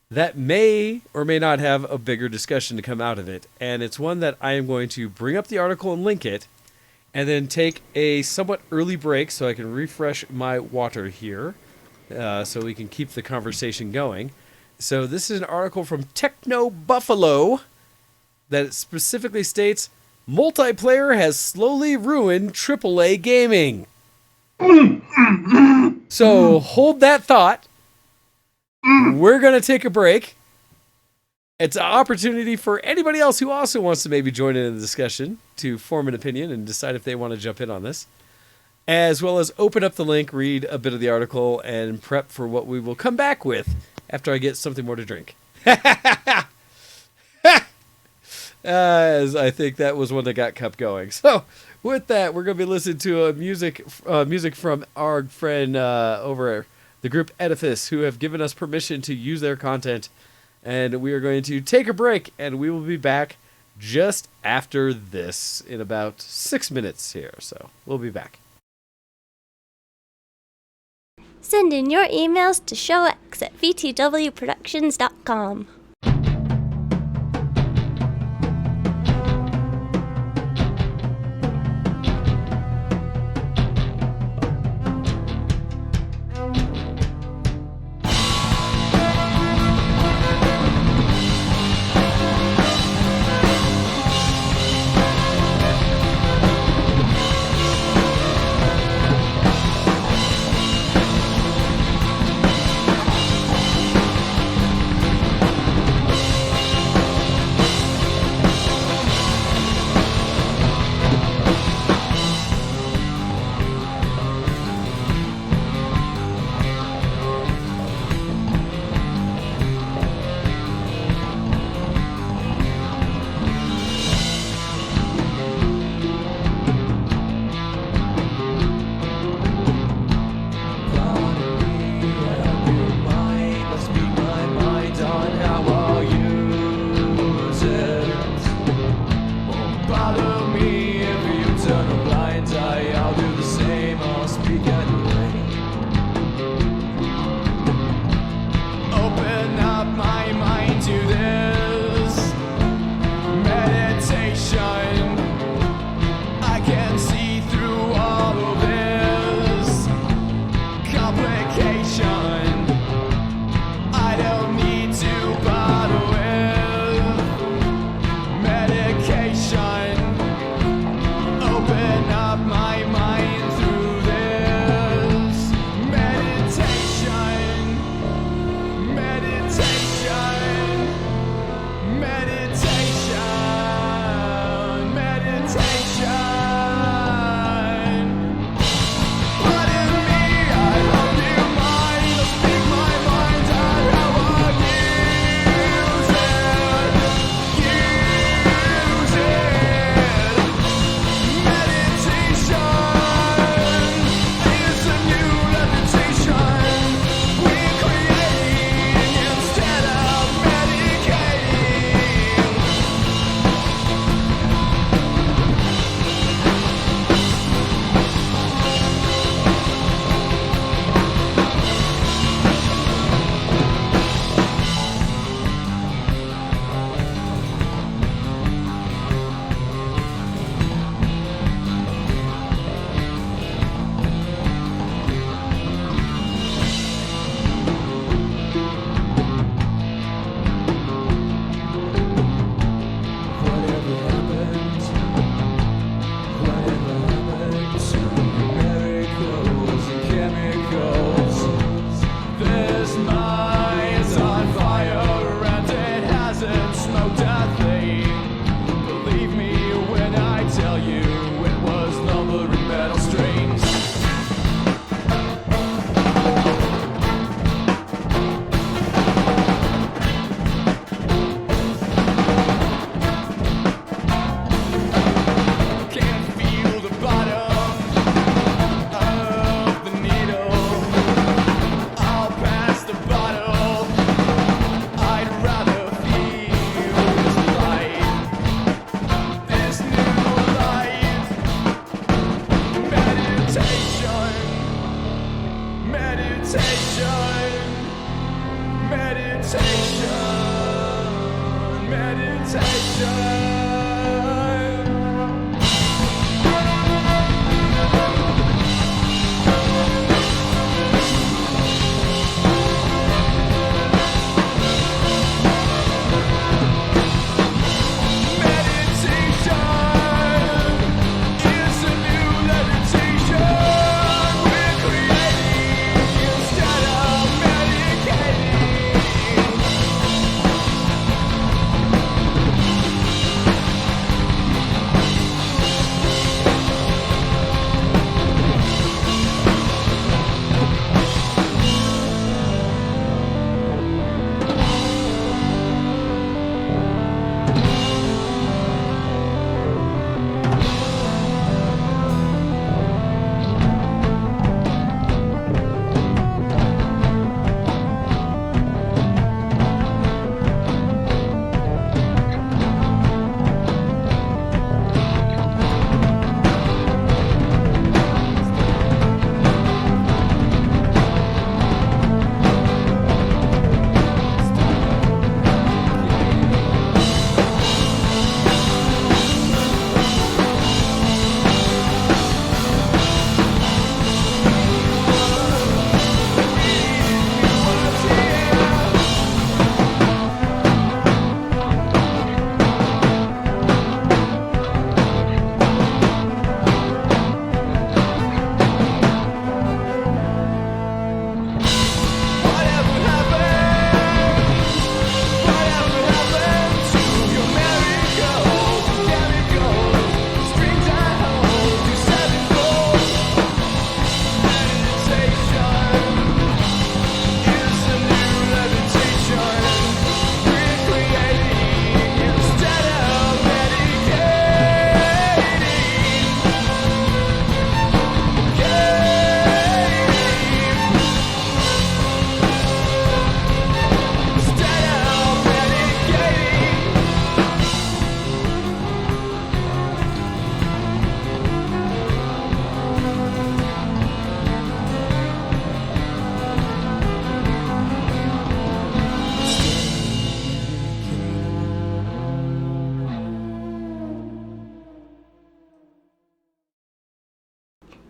that may or may not have a bigger discussion to come out of it. And it's one that I am going to bring up the article and link it, and then take a somewhat early break so I can refresh my water here, so we can keep the conversation going. So this is an article from Techno Buffalo that specifically states, multiplayer has slowly ruined AAA gaming. So hold that thought. We're going to take a break. It's an opportunity for anybody else who also wants to maybe join in the discussion to form an opinion and decide if they want to jump in on this, as well as open up the link, read a bit of the article, and prep for what we will come back with after I get something more to drink. As I think that was one that got kept going. So with that, we're going to be listening to music from our friend over the group Edifice, who have given us permission to use their content. And we are going to take a break, and we will be back just after this in about 6 minutes here. So we'll be back. Send in your emails to showx at vtwproductions.com.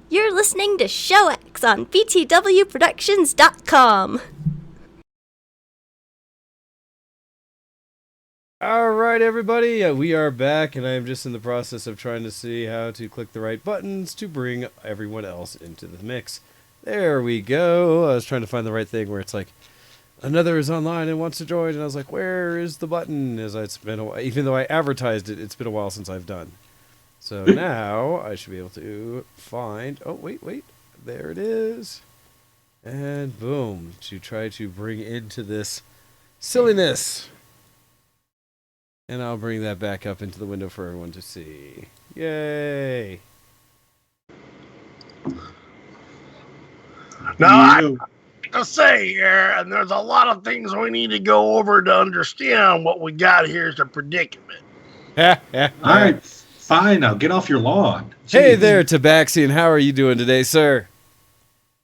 You're listening to ShowX on VtWProductions.com. All right, everybody, we are back, and I am just in the process of trying to see how to click the right buttons to bring everyone else into the mix. There we go. I was trying to find the right thing where it's like, another is online and wants to join, and I was like, where is the button? It's been a while. Even though I advertised it, it's been a while since I've done. So now I should be able to find... Oh, wait. There it is. And boom, to try to bring into this silliness. And I'll bring that back up into the window for everyone to see. Yay! Now, I to say here, and there's a lot of things we need to go over to understand what we got here is a predicament. All right, fine. Now get off your lawn. Hey there, Tabaxion. How are you doing today, sir?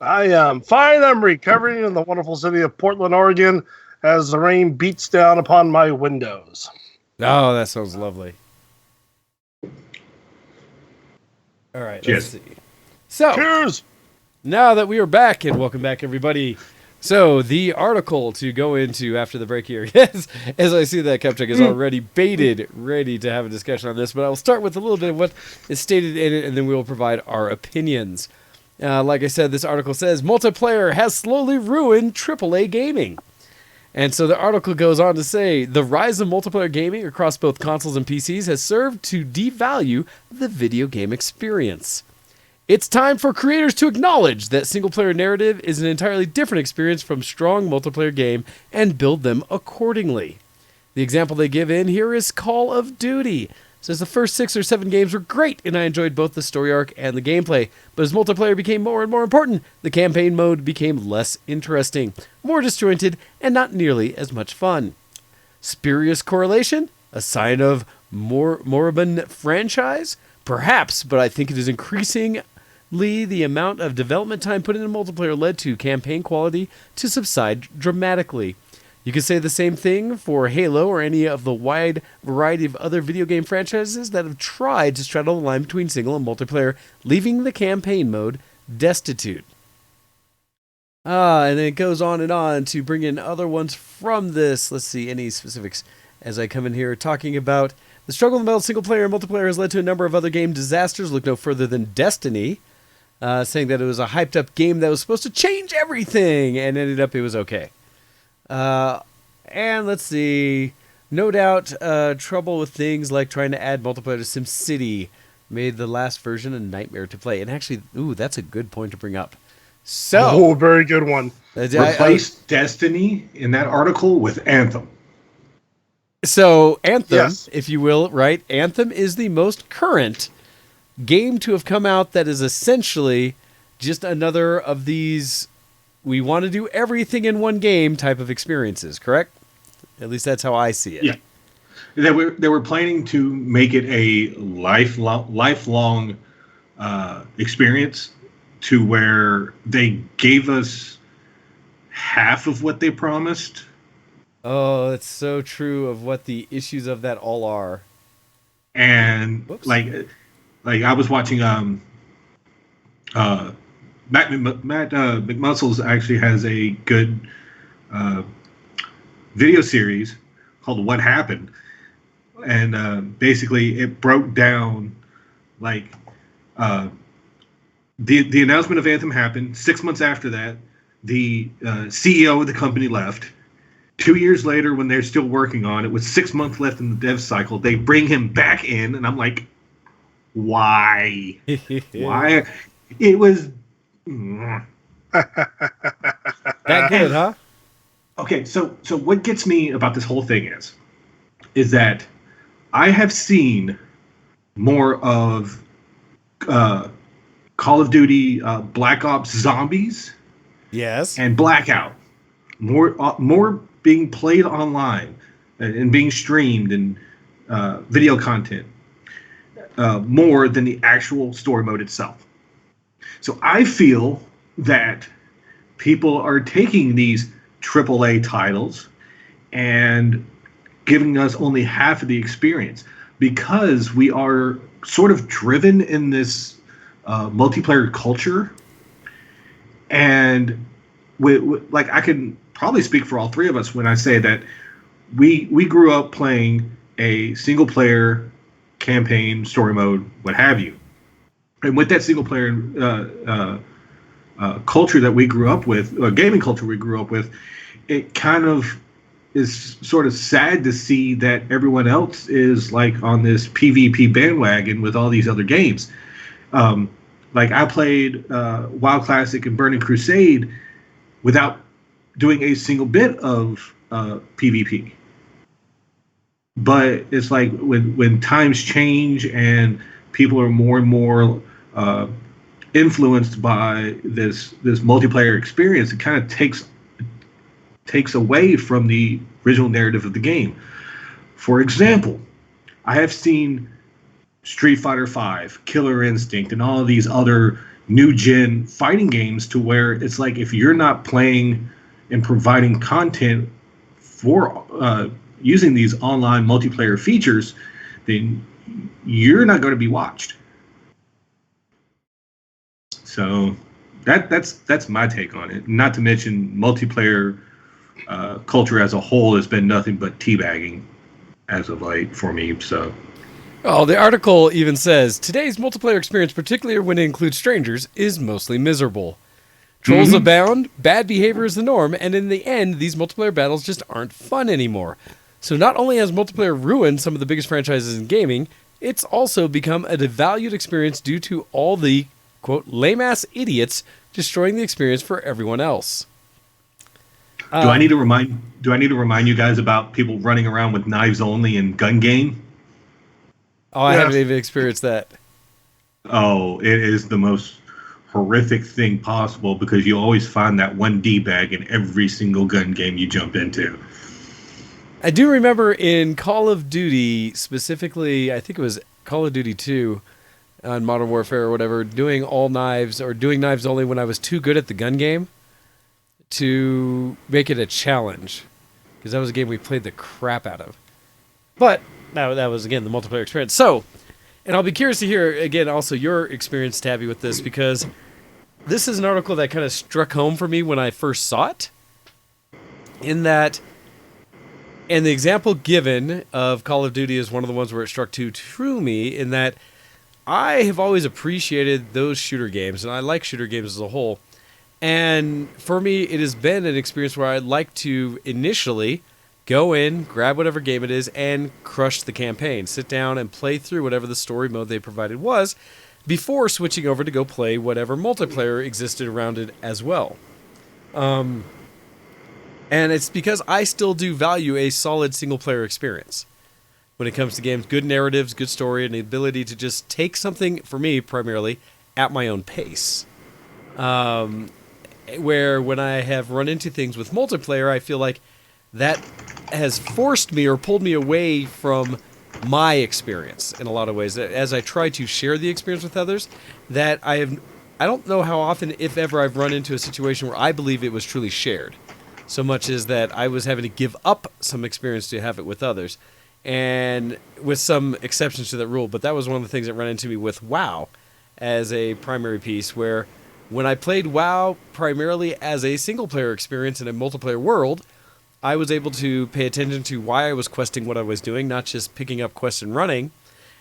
I am fine. I'm recovering in the wonderful city of Portland, Oregon, as the rain beats down upon my windows. Oh, that sounds lovely. All right, Cheers. let's see. So, Cheers! now that we are back, and welcome back, everybody. So, the article to go into after the break here, as I see that Cupcheck is already baited, ready to have a discussion on this, but I will start with a little bit of what is stated in it, and then we will provide our opinions. Like I said, this article says, multiplayer has slowly ruined AAA gaming. And so the article goes on to say, the rise of multiplayer gaming across both consoles and PCs has served to devalue the video game experience. It's time for creators to acknowledge that single-player narrative is an entirely different experience from strong multiplayer game and build them accordingly. The example they give in here is Call of Duty. It says the first 6 or 7 games were great, and I enjoyed both the story arc and the gameplay. But as multiplayer became more and more important, the campaign mode became less interesting, more disjointed, and not nearly as much fun. Spurious correlation? A sign of moribund franchise? Perhaps, but I think it is increasing the amount of development time put into multiplayer led to campaign quality to subside dramatically. You could say the same thing for Halo or any of the wide variety of other video game franchises that have tried to straddle the line between single and multiplayer, leaving the campaign mode destitute. And then it goes on to bring in other ones from this. Let's see, any specifics as I come in here talking about the struggle to meld single player and multiplayer has led to a number of other game disasters. Look no further than Destiny, saying that it was a hyped up game that was supposed to change everything and ended up it was okay. And let's see, no doubt trouble with things like trying to add multiplayer to SimCity made the last version a nightmare to play. And actually, that's a good point to bring up. So, very good one. Replace Destiny in that article with Anthem. So, Anthem, Yes. if you will, right? Anthem is the most current game to have come out that is essentially just another of these we want to do everything in one game type of experiences, correct? At least that's how I see it. Yeah. They were planning to make it a lifelong experience to where they gave us half of what they promised. Oh, it's so true of what the issues of that all are. And like I was watching Matt McMuscles actually has a good video series called What Happened, and basically it broke down like the announcement of Anthem happened. 6 months after that, the CEO of the company left. 2 years later, when they're still working on it, with 6 months left in the dev cycle, they bring him back in, and I'm like, why? Why? It was that good, huh? Okay, so what gets me about this whole thing is that I have seen more of Call of Duty Black Ops Zombies Yes. and Blackout. More being played online and being streamed and video content more than the actual story mode itself. So I feel that people are taking these AAA titles and giving us only half of the experience because we are sort of driven in this multiplayer culture. And like I can probably speak for all three of us when I say that we grew up playing a single player campaign, story mode, what have you. And with that single player culture that we grew up with, gaming culture we grew up with, it kind of is sort of sad to see that everyone else is like on this PvP bandwagon with all these other games. Like I played WoW Classic and Burning Crusade without doing a single bit of PvP. But it's like when times change and people are more and more influenced by this multiplayer experience, it kind of takes away from the original narrative of the game. For example, I have seen Street Fighter V, Killer Instinct, and all of these other new gen fighting games to where it's like if you're not playing and providing content for using these online multiplayer features, then you're not going to be watched. So that's my take on it. Not to mention multiplayer culture as a whole has been nothing but teabagging as of late for me. So. Oh, the article even says, today's multiplayer experience, particularly when it includes strangers, is mostly miserable. Trolls abound, bad behavior is the norm, and in the end, these multiplayer battles just aren't fun anymore. So not only has multiplayer ruined some of the biggest franchises in gaming, it's also become a devalued experience due to all the, quote, lame-ass idiots destroying the experience for everyone else. Do I need to remind you guys about people running around with knives only in gun game? Oh, I haven't even experienced that. Oh, it is the most horrific thing possible because you always find that one D-bag in every single gun game you jump into. I do remember in Call of Duty, specifically, I think it was Call of Duty 2, on Modern Warfare or whatever, doing all knives or doing knives only when I was too good at the gun game to make it a challenge, because that was a game we played the crap out of. But that was, again, the multiplayer experience. So, and I'll be curious to hear, again, also your experience, Tabby, with this, because this is an article that kind of struck home for me when I first saw it, in that, and the example given of Call of Duty is one of the ones where it struck true me, in that I have always appreciated those shooter games, and I like shooter games as a whole. And for me, it has been an experience where I'd like to initially go in, grab whatever game it is, and crush the campaign. Sit down and play through whatever the story mode they provided was, before switching over to go play whatever multiplayer existed around it as well. And it's because I still do value a solid single-player experience when it comes to games. Good narratives, good story, and the ability to just take something, for me primarily, at my own pace. Where when I have run into things with multiplayer, I feel like that has forced me or pulled me away from my experience in a lot of ways. As I try to share the experience with others, that I don't know how often, if ever, I've run into a situation where I believe it was truly shared. So much as that I was having to give up some experience to have it with others. And with some exceptions to that rule. But that was one of the things that ran into me with WoW as a primary piece, where when I played WoW primarily as a single-player experience in a multiplayer world, I was able to pay attention to why I was questing what I was doing, not just picking up quests and running.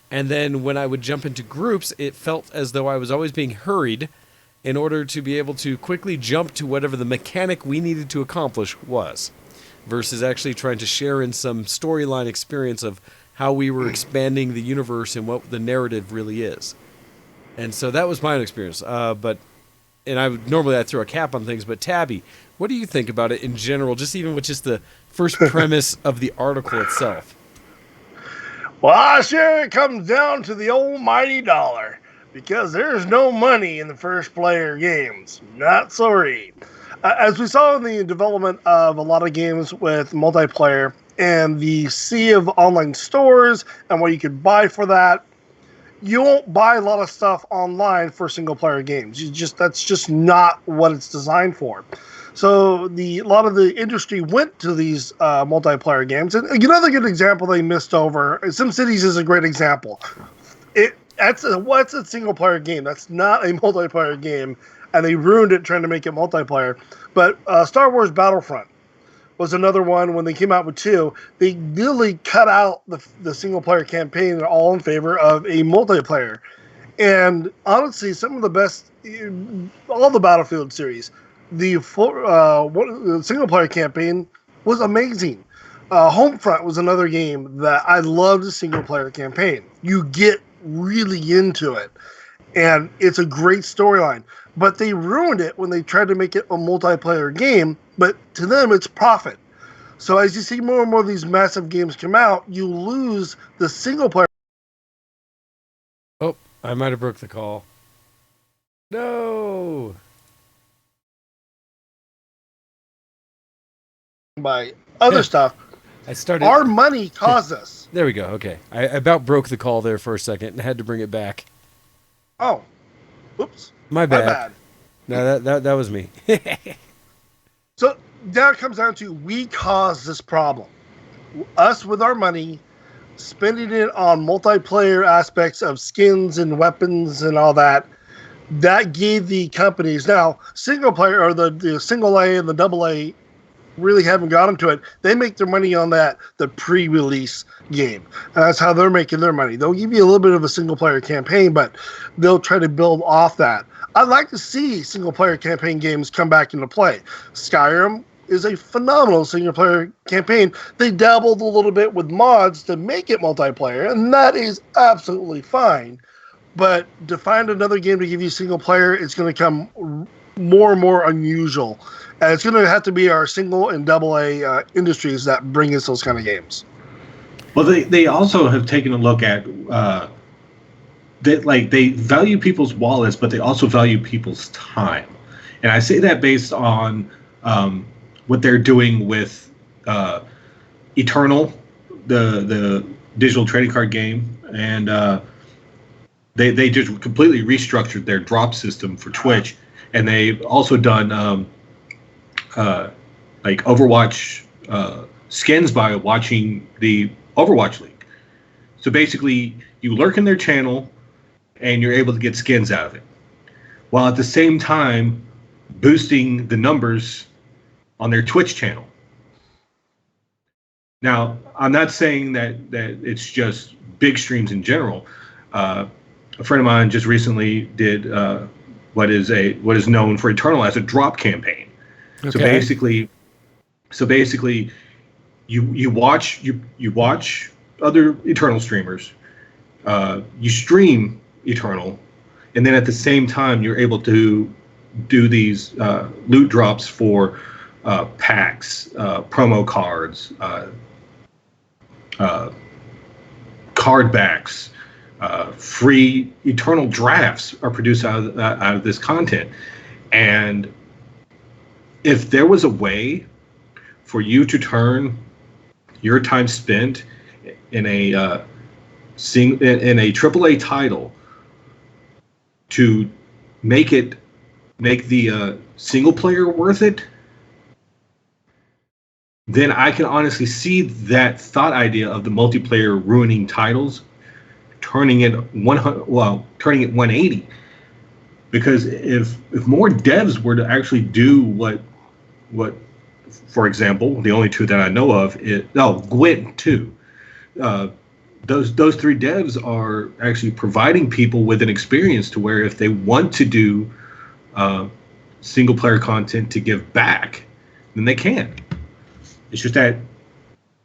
And then when I would jump into groups, it felt as though I was always being hurried in order to be able to quickly jump to whatever the mechanic we needed to accomplish was, versus actually trying to share in some storyline experience of how we were expanding the universe and what the narrative really is. And so that was my own experience. And normally I throw a cap on things, but Tabby, what do you think about it in general, just even with just the first premise of the article itself? Well, sure, it comes down to the almighty dollar, because there's no money in the first-player games. Not sorry. As we saw in the development of a lot of games with multiplayer and the sea of online stores and what you could buy for that, you won't buy a lot of stuff online for single-player games. That's just not what it's designed for. So a lot of the industry went to these multiplayer games. And another good example they missed over, SimCities is a great example. That's a single-player game. That's not a multiplayer game, and they ruined it trying to make it multiplayer. But Star Wars Battlefront was another one. When they came out with 2, they really cut out the single-player campaign all in favor of a multiplayer. And honestly, some of the best, all the Battlefield series, the single-player campaign was amazing. Homefront was another game that I loved the single-player campaign. You get really into it, and it's a great storyline. But they ruined it when they tried to make it a multiplayer game, but to them, it's profit. So as you see more and more of these massive games come out, you lose the single-player. Oh, I might have broke the call. No! By other stuff. Our money caused us. There we go. Okay. I about broke the call there for a second and had to bring it back. Oh. Oops. My bad. No, that was me. So now it comes down to, we caused this problem. Us with our money, spending it on multiplayer aspects of skins and weapons and all that. That gave the companies, now single player, or the single A and the double A, really haven't got into it. They make their money on the pre-release game. And that's how they're making their money. They'll give you a little bit of a single-player campaign, but they'll try to build off that. I'd like to see single-player campaign games come back into play. Skyrim is a phenomenal single-player campaign. They dabbled a little bit with mods to make it multiplayer, and that is absolutely fine. But to find another game to give you single-player, it's going to come more and more unusual. And it's going to have to be our single and double A industries that bring us those kind of games. Well, they also have taken a look at that, like, they value people's wallets, but they also value people's time. And I say that based on what they're doing with Eternal, the digital trading card game, and they just completely restructured their drop system for Twitch, and they've also done like Overwatch skins by watching the Overwatch League. So basically, you lurk in their channel, and you're able to get skins out of it, while at the same time boosting the numbers on their Twitch channel. Now, I'm not saying that it's just big streams in general. A friend of mine just recently did what is known for Eternal as a drop campaign. Okay. So basically, you watch other Eternal streamers, you stream Eternal, and then at the same time you're able to do these loot drops for packs, promo cards, card backs, free Eternal drafts are produced out of this content. And if there was a way for you to turn your time spent in a AAA title to make the single player worth it, then I can honestly see that thought idea of the multiplayer ruining titles turning it 180. Because if more devs were to actually do what for example, the only two that I know of is Gwent 2. Those three devs are actually providing people with an experience to where if they want to do single player content to give back, then they can. It's just that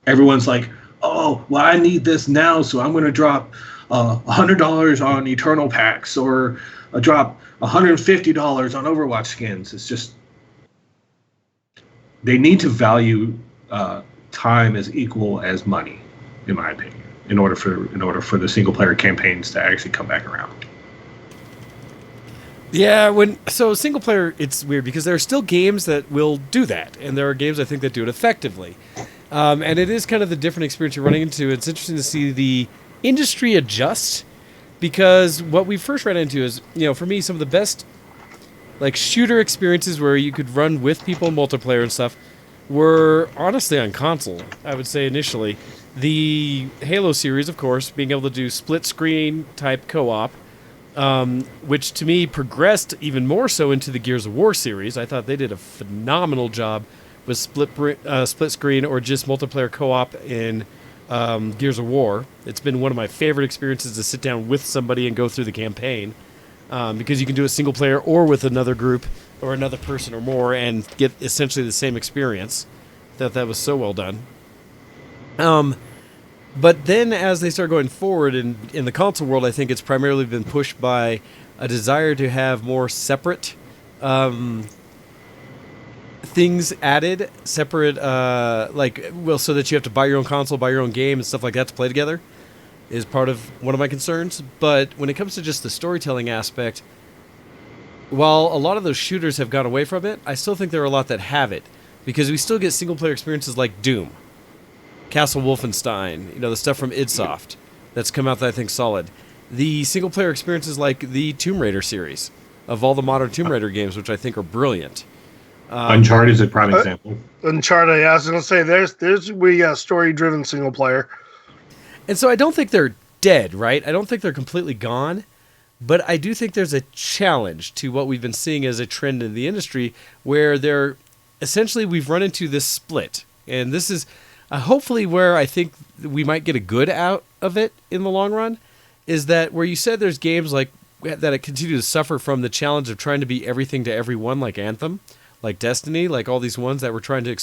everyone's like, oh, well, I need this now, so I'm going to drop $100 on Eternal packs, or drop $150 on Overwatch skins. It's just, they need to value time as equal as money, in my opinion, in order for the single player campaigns to actually come back around. Yeah, so single player, it's weird because there are still games that will do that, and there are games I think that do it effectively. And it is kind of the different experience you're running into. It's interesting to see the industry adjust, because what we first ran into is, for me, some of the best like shooter experiences where you could run with people in multiplayer and stuff were honestly on console. I would say initially the Halo series, of course, being able to do split screen type co-op, which to me progressed even more so into the Gears of War series. I thought they did a phenomenal job with split screen or just multiplayer co-op in Gears of War. It's been one of my favorite experiences to sit down with somebody and go through the campaign, because you can do a single player or with another group or another person or more and get essentially the same experience. That was so well done. But then as they start going forward in the console world, I think it's primarily been pushed by a desire to have more separate things added, separate, so that you have to buy your own console, buy your own game and stuff like that to play together, is part of one of my concerns. But when it comes to just the storytelling aspect, while a lot of those shooters have gone away from it, I still think there are a lot that have it, because we still get single-player experiences like Doom, Castle Wolfenstein, the stuff from idsoft that's come out that I think solid. The single-player experiences like the Tomb Raider series, of all the modern Tomb Raider games, which I think are brilliant. Uncharted is a prime example. Uncharted, I was going to say, we got story-driven single-player. And so I don't think they're dead, right? I don't think they're completely gone, but I do think there's a challenge to what we've been seeing as a trend in the industry, where we've run into this split. And this is hopefully where I think we might get a good out of it in the long run, is that where you said there's games like that continue to suffer from the challenge of trying to be everything to everyone, like Anthem, like Destiny, like all these ones that were trying to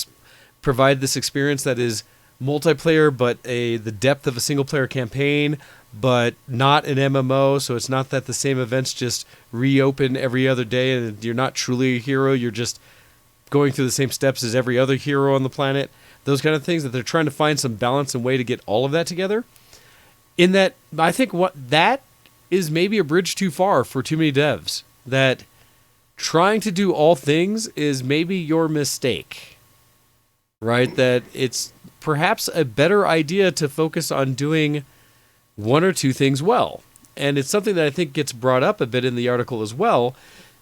provide this experience that is multiplayer, but the depth of a single-player campaign, but not an MMO, so it's not that the same events just reopen every other day and you're not truly a hero, you're just going through the same steps as every other hero on the planet. Those kind of things, that they're trying to find some balance and way to get all of that together. In that, I think that is maybe a bridge too far for too many devs. That trying to do all things is maybe your mistake, right? That it's perhaps a better idea to focus on doing one or two things well. And it's something that I think gets brought up a bit in the article as well,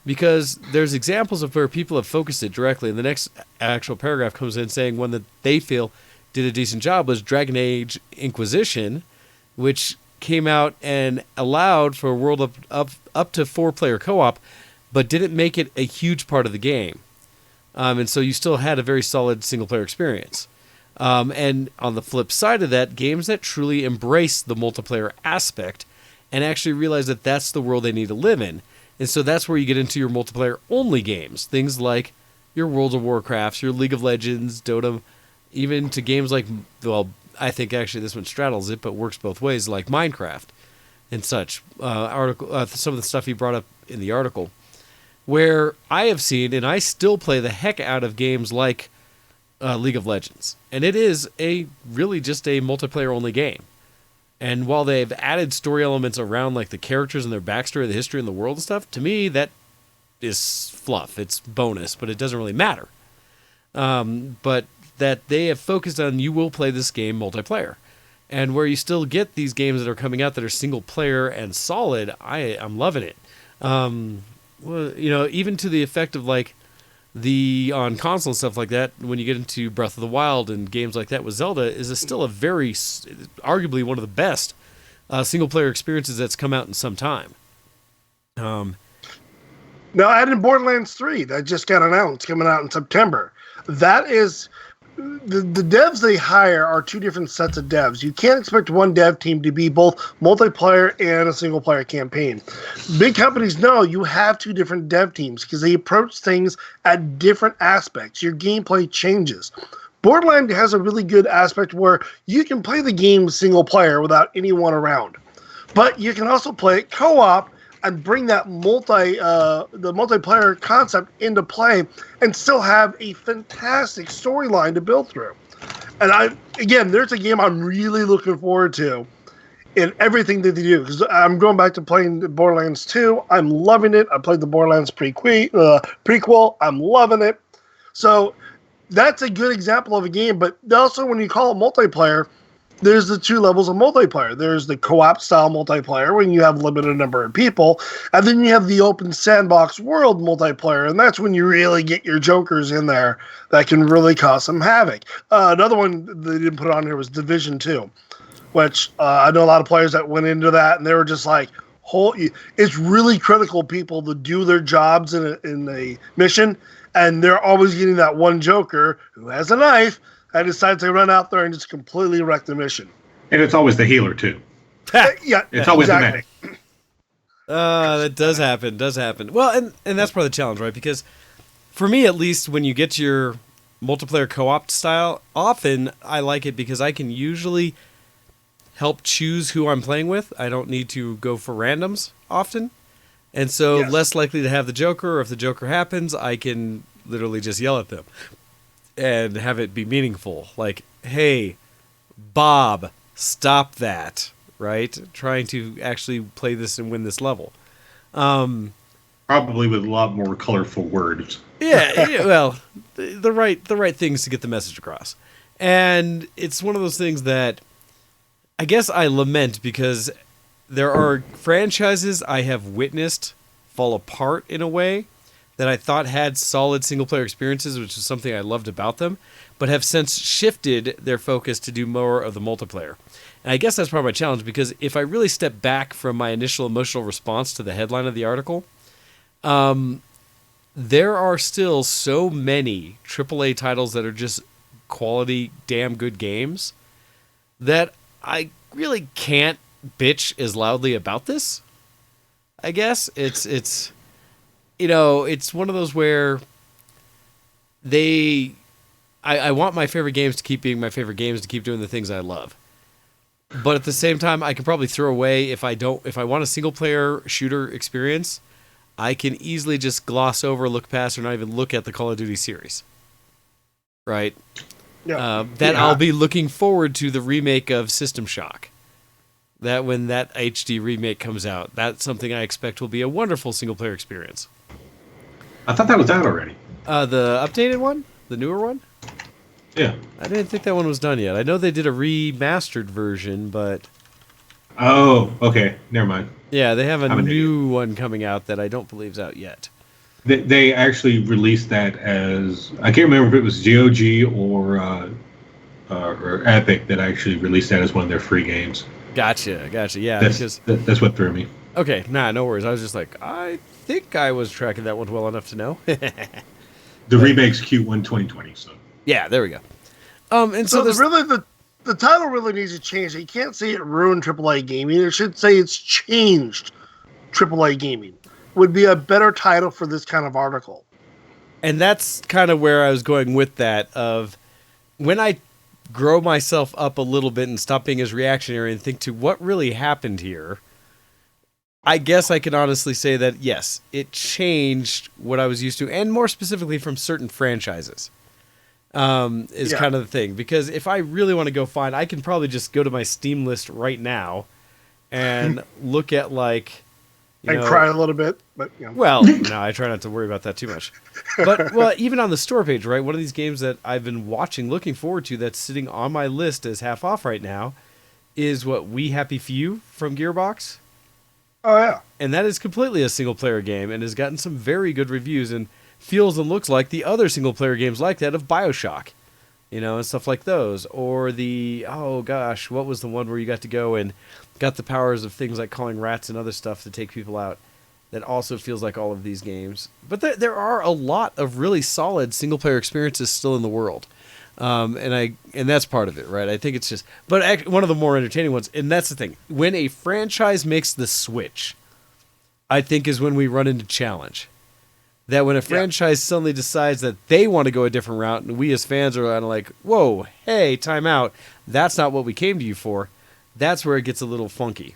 because there's examples of where people have focused it directly. And the next actual paragraph comes in saying one that they feel did a decent job was Dragon Age Inquisition, which came out and allowed for a world up to 4-player co-op, but didn't make it a huge part of the game. And so you still had a very solid single-player experience. And on the flip side of that, games that truly embrace the multiplayer aspect and actually realize that that's the world they need to live in. And so that's where you get into your multiplayer-only games. Things like your World of Warcrafts, your League of Legends, Dota, even to games like, well, I think actually this one straddles it, but works both ways, like Minecraft and such. Some of the stuff he brought up in the article, where I have seen, and I still play the heck out of games like League of Legends. And it is really just a multiplayer-only game. And while they've added story elements around like the characters and their backstory, the history and the world and stuff, to me that is fluff. It's bonus, but it doesn't really matter. But that they have focused on, you will play this game multiplayer. And where you still get these games that are coming out that are single player and solid, I'm loving it. Well, even to the effect of like on console and stuff like that, when you get into Breath of the Wild and games like that with Zelda, is still a very, arguably one of the best single player experiences that's come out in some time. Now, adding Borderlands 3, that just got announced, coming out in September. That is, the devs they hire are two different sets of devs. You can't expect one dev team to be both multiplayer and a single player campaign. Big companies know you have two different dev teams because they approach things at different aspects. Your gameplay changes. Borderlands has a really good aspect where you can play the game single player without anyone around, but you can also play it co-op and bring that the multiplayer concept into play and still have a fantastic storyline to build through. And there's a game I'm really looking forward to in everything that they do, because I'm going back to playing Borderlands 2. I'm loving it. I played the Borderlands prequel. I'm loving it. So that's a good example of a game, but also when you call it multiplayer, there's the two levels of multiplayer. There's the co-op style multiplayer when you have a limited number of people, and then you have the open sandbox world multiplayer, and that's when you really get your jokers in there that can really cause some havoc. Another one they didn't put on here was Division 2, which I know a lot of players that went into that, and they were just like, it's really critical people to do their jobs in a mission, and they're always getting that one joker who has a knife I decide to run out there and just completely wreck the mission. And it's always the healer, too. Yeah, it's always exactly. the medic. That does happen. Well, and that's part of the challenge, right? Because for me, at least, when you get to your multiplayer co-op style, often I like it because I can usually help choose who I'm playing with. I don't need to go for randoms often. And so less likely to have the Joker, or if the Joker happens, I can literally just yell at them and have it be meaningful. Like, hey, Bob, stop that, right? Trying to actually play this and win this level. Probably with a lot more colorful words. Yeah, well, the right things to get the message across. And it's one of those things that I guess I lament, because there are franchises I have witnessed fall apart in a way that I thought had solid single-player experiences, which is something I loved about them, but have since shifted their focus to do more of the multiplayer. And I guess that's part of my challenge, because if I really step back from my initial emotional response to the headline of the article, there are still so many AAA titles that are just quality, damn good games that I really can't bitch as loudly about this. I guess it's one of those where I want my favorite games to keep being my favorite games, to keep doing the things I love. But at the same time, I can probably throw away, if I want a single player shooter experience, I can easily just gloss over, look past, or not even look at the Call of Duty series. Right? Yeah. I'll be looking forward to the remake of System Shock. That when that HD remake comes out, that's something I expect will be a wonderful single player experience. I thought that was out already. The updated one? The newer one? Yeah. I didn't think that one was done yet. I know they did a remastered version, but Oh, okay. Never mind. Yeah, they have a I'm an idiot. new one coming out that I don't believe's out yet. They actually released that as I can't remember if it was GOG or Epic that actually released that as one of their free games. Gotcha. Yeah, That's because that's what threw me. okay, no worries. I was just like, I think I was tracking that one well enough to know. The remake's Q1 2020. So Yeah, there we go. And so So there's the title really needs to change. You can't say it ruined AAA gaming. It should say it's changed AAA gaming. Would be a better title for this kind of article. and that's kind of where I was going with that of when I grow myself up a little bit and stop being as reactionary and think to what really happened here. I guess I can honestly say that yes, it changed what I was used to, and more specifically from certain franchises. Is kind of the thing, because if I really want to go find, I can probably just go to my Steam list right now and look at like, And cry a little bit, but you know. well, no, I try not to worry about that too much. But well, even on the store page, right? One of these games that I've been watching, looking forward to, that's sitting on my list as half off right now, is what We Happy Few from Gearbox. Oh yeah. And that is completely a single player game and has gotten some very good reviews and feels and looks like the other single player games like that of BioShock, you know, and stuff like those. Or the, oh gosh, what was the one where you got to go and got the powers of things like calling rats and other stuff to take people out? That also feels like all of these games. But there are a lot of really solid single player experiences still in the world. And that's part of it, right? I think it's just, but one of the more entertaining ones, and that's the thing, when a franchise makes the switch, I think is when we run into challenge. That when a franchise suddenly decides that they want to go a different route, and we as fans are kind of like, whoa, hey, time out, that's not what we came to you for. That's where it gets a little funky.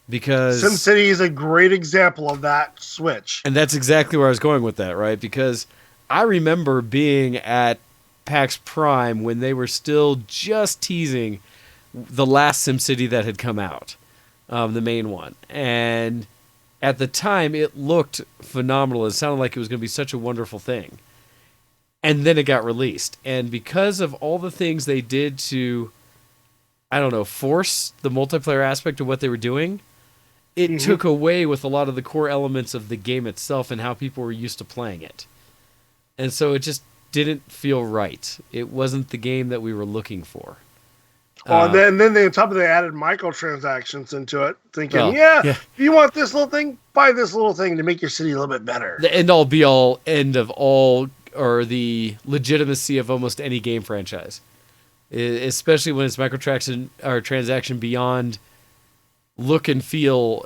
Because SimCity is a great example of that switch. and that's exactly where I was going with that, right? Because I remember being at PAX Prime when they were still just teasing the last SimCity that had come out, the main one. And at the time, it looked phenomenal. It sounded like it was going to be such a wonderful thing. And then it got released. And because of all the things they did to, I don't know, force the multiplayer aspect of what they were doing, it took away with a lot of the core elements of the game itself and how people were used to playing it. And so it just didn't feel right. It wasn't the game that we were looking for. And then they, on top of that, added microtransactions into it, thinking, if you want this little thing, buy this little thing to make your city a little bit better. The end-all be-all end of all, or the legitimacy of almost any game franchise. Especially when it's microtransaction or transaction beyond look and feel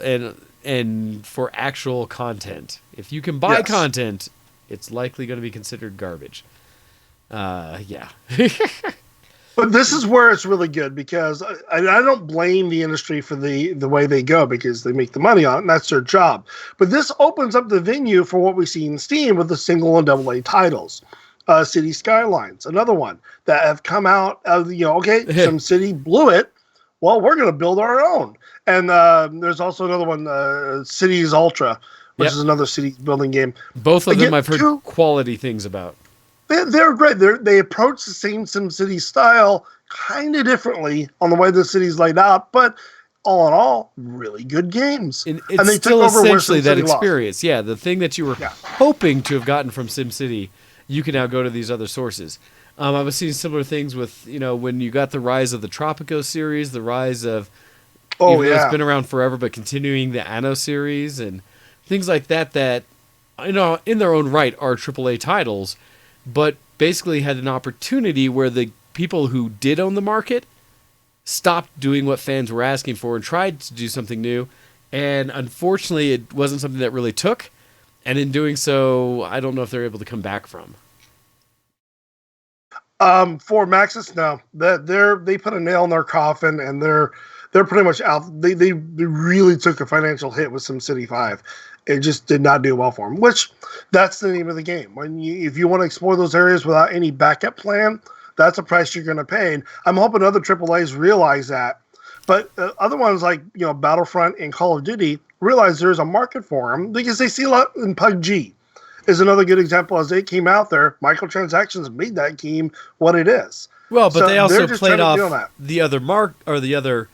and for actual content. If you can buy content, it's likely going to be considered garbage. Yeah. But this is where it's really good, because I don't blame the industry for the way they go, because they make the money on it and that's their job. But this opens up the venue for what we see in Steam with the single and double A titles. City Skylines, another one that have come out of some city blew it. Well, we're going to build our own. And there's also another one, Cities Ultra, which is another city building game. Both of them I've heard quality things about. They're great. They approach the same SimCity style kind of differently on the way the city's laid out, but all in all, really good games. And they still took over essentially that SimCity lost. experience. Yeah, the thing that you were hoping to have gotten from SimCity, you can now go to these other sources. I was seeing similar things with, when you got the rise of the Tropico series, the rise of, it's been around forever, but continuing the Anno series and things like that, in their own right are AAA titles, but basically had an opportunity where the people who did own the market stopped doing what fans were asking for and tried to do something new. And unfortunately, it wasn't something that really took. And in doing so, I don't know if they're able to come back from. For Maxis, no. They put a nail in their coffin, and they're pretty much out. They really took a financial hit with SimCity 5. It just did not do well for them, which that's the name of the game. If you want to explore those areas without any backup plan, that's a price you're going to pay. And I'm hoping other AAAs realize that. But other ones like Battlefront and Call of Duty realize there's a market for them, because they see a lot in PUBG. Is another good example. As they came out there, microtransactions made that game what it is. Well, but they also just played trying to off the other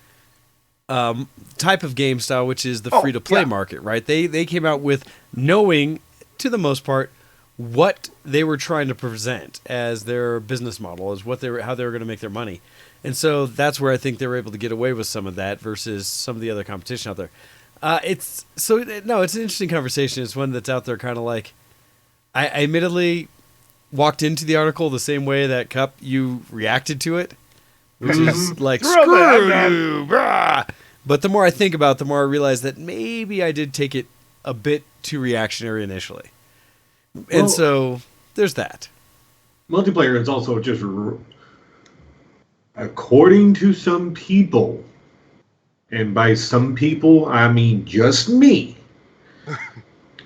type of game style, which is the Oh, free-to-play yeah. market, right? They came out with knowing, to the most part, what they were trying to present as their business model, as how they were going to make their money. And so that's where I think they were able to get away with some of that versus some of the other competition out there. It's an interesting conversation. It's one that's out there kind of like, I admittedly walked into the article the same way that Cup, you reacted to it, which is like, Throw screw that, man. you, brah. But the more I think about it, the more I realize that maybe I did take it a bit too reactionary initially. And Well- so there's that. Multiplayer is also just, according to some people, and by some people, I mean just me,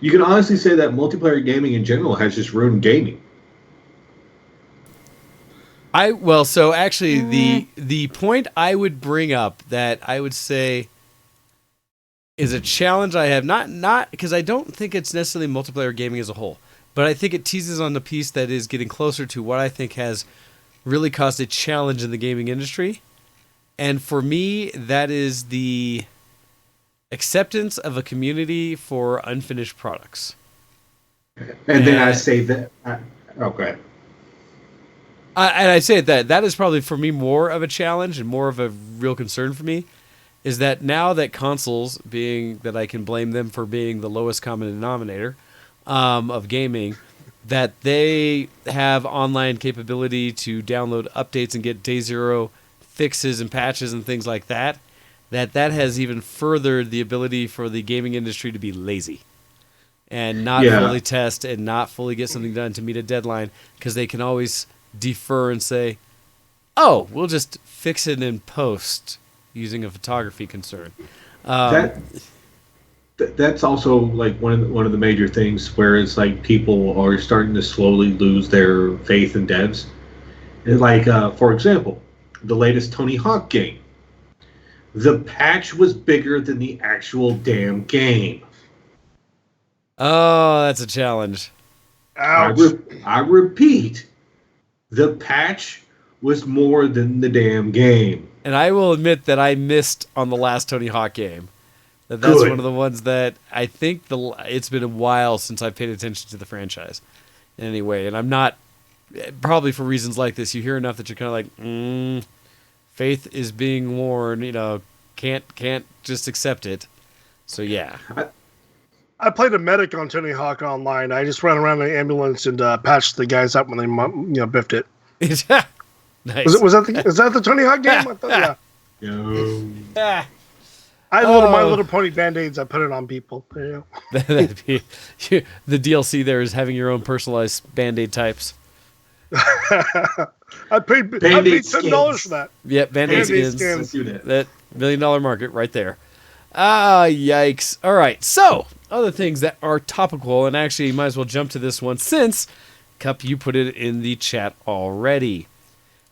you can honestly say that multiplayer gaming in general has just ruined gaming. So actually the point I would bring up that I would say is a challenge I have, not because I don't think it's necessarily multiplayer gaming as a whole, but I think it teases on the piece that is getting closer to what I think has really caused a challenge in the gaming industry. And for me, that is the acceptance of a community for unfinished products. And then I Yeah. say that. Go ahead. And I say that is probably for me more of a challenge and more of a real concern for me, is that now that consoles, being that I can blame them for being the lowest common denominator of gaming, that they have online capability to download updates and get day zero fixes and patches and things like that, that has even furthered the ability for the gaming industry to be lazy and not fully test and not fully get something done to meet a deadline, because they can always defer and say, oh, we'll just fix it in post using a photography concern. That's also like one of the major things where it's like people are starting to slowly lose their faith in devs. And like, for example, the latest Tony Hawk game. The patch was bigger than the actual damn game. Oh, that's a challenge. Ouch. I repeat, the patch was more than the damn game. And I will admit that I missed on the last Tony Hawk game. That's Good. one of the ones that I think it's been a while since I've paid attention to the franchise. Anyway, and I'm not, probably for reasons like this, you hear enough that you're kind of like, faith is being worn, can't just accept it. So yeah. I played a medic on Tony Hawk Online. I just ran around in an ambulance and patched the guys up when they biffed it. Nice. Is that the Tony Hawk game? I thought, yeah. No. I had little My Little Pony Band-Aids. I put it on people. Yeah. That'd be, the DLC there is having your own personalized Band-Aid types. I paid Band-Aid $10 for that. Yep, Band-Aid Band-Aid skins. skins. Let's do that. That $1 million market right there. Ah, yikes. All right, so other things that are topical, and actually you might as well jump to this one since, Cup, you put it in the chat already.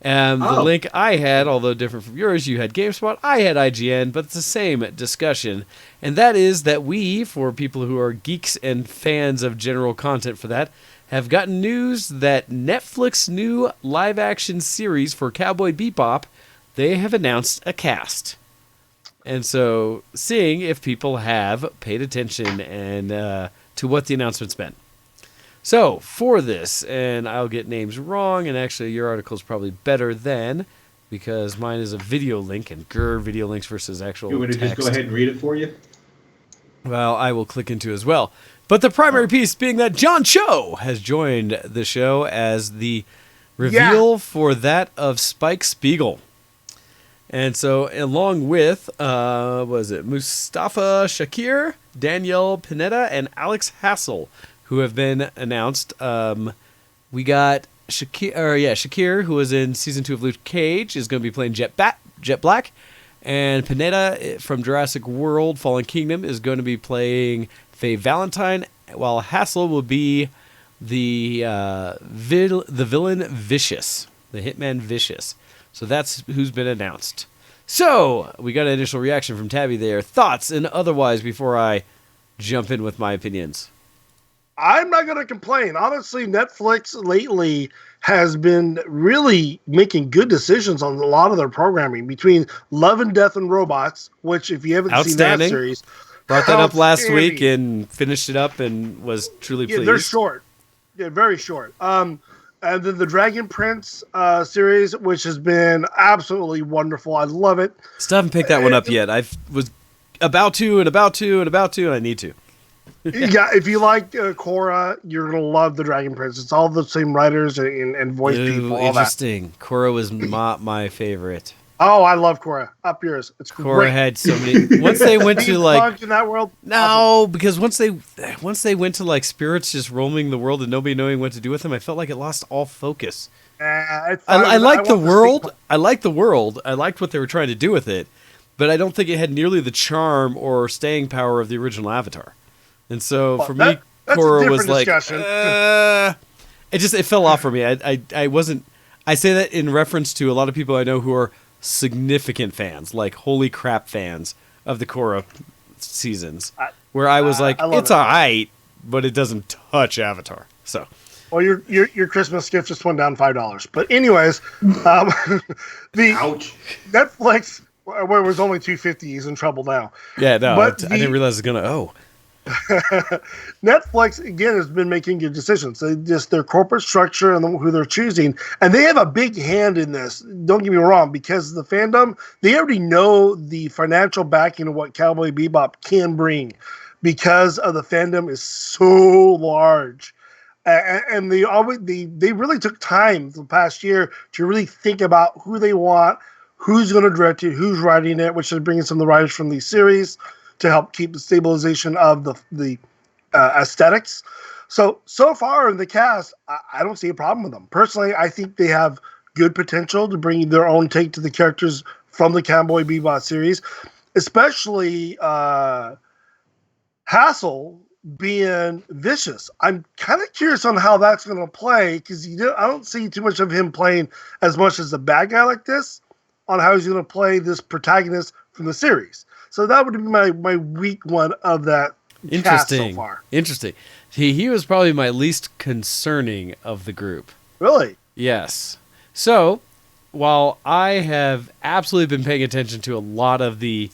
And the link I had, although different from yours, you had GameSpot, I had IGN, but it's the same discussion. And that is that we, for people who are geeks and fans of general content for that, have gotten news that Netflix's new live-action series for Cowboy Bebop, they have announced a cast. And so, seeing if people have paid attention and to what the announcement's been. So, for this, and I'll get names wrong, and actually your article is probably better than, because mine is a video link, and video links versus actual You want me to text. just go ahead and read it for you? Well, I will click into as well. But the primary piece being that John Cho has joined the show as the reveal for that of Spike Spiegel. And so, along with, Mustafa Shakir, Danielle Pineda, and Alex Hassel, who have been announced. We got Shakir, who was in season 2 of Luke Cage, is going to be playing Jet Black. And Pineda from Jurassic World Fallen Kingdom is going to be playing Faye Valentine, while Hassel will be the villain Vicious, the hitman Vicious. So that's who's been announced. So we got an initial reaction from Tabby there. Thoughts and otherwise before I jump in with my opinions. I'm not going to complain. Honestly, Netflix lately has been really making good decisions on a lot of their programming between Love and Death and Robots, which, if you haven't seen that Outstanding. series, Brought that up last week outstanding. and finished it up and was truly Yeah, pleased. they're short. Yeah, very short. And then the Dragon Prince series, which has been absolutely wonderful. I love it. Still haven't picked that one up yet. I was about to, and I need to. Yeah, if you like Korra, you're gonna love the Dragon Prince. It's all the same writers and voice people. All that. Interesting. Korra was my favorite. Oh, I love Korra. Up yours. It's Korra great. had so many. Once they went to like Punk in that world. no, because once they went to like spirits just roaming the world and nobody knowing what to do with them, I felt like it lost all focus. It's I fine. liked the want world. sequel. I liked the world. I liked what they were trying to do with it, but I don't think it had nearly the charm or staying power of the original Avatar. And so for me, that's a Korra was different like, discussion. it fell off for me. I wasn't. I say that in reference to a lot of people I know who are significant fans, like holy crap fans of the Korra seasons, where I was like, I it's love it. alright, but it doesn't touch Avatar. So Well, your Christmas gift just went down $5. But anyways, the Ouch. Netflix, where it was only $2.50, he's in trouble now. yeah, no, But I didn't realize it was gonna. Netflix again has been making good decisions. Their corporate structure and who they're choosing, and they have a big hand in this. Don't get me wrong, because the fandom, they already know the financial backing of what Cowboy Bebop can bring, because of the fandom is so large, and they really took time the past year to really think about who they want, who's going to direct it, who's writing it, which is bringing some of the writers from these series to help keep the stabilization of the aesthetics. So far in the cast, I don't see a problem with them. Personally, I think they have good potential to bring their own take to the characters from the Cowboy Bebop series, especially Hassel being vicious. I'm kind of curious on how that's going to play, because I don't see too much of him playing as much as a bad guy like this, on how he's going to play this protagonist from the series. So that would be my weak one of that cast so far. Interesting. He was probably my least concerning of the group. Really? Yes. So, while I have absolutely been paying attention to a lot of the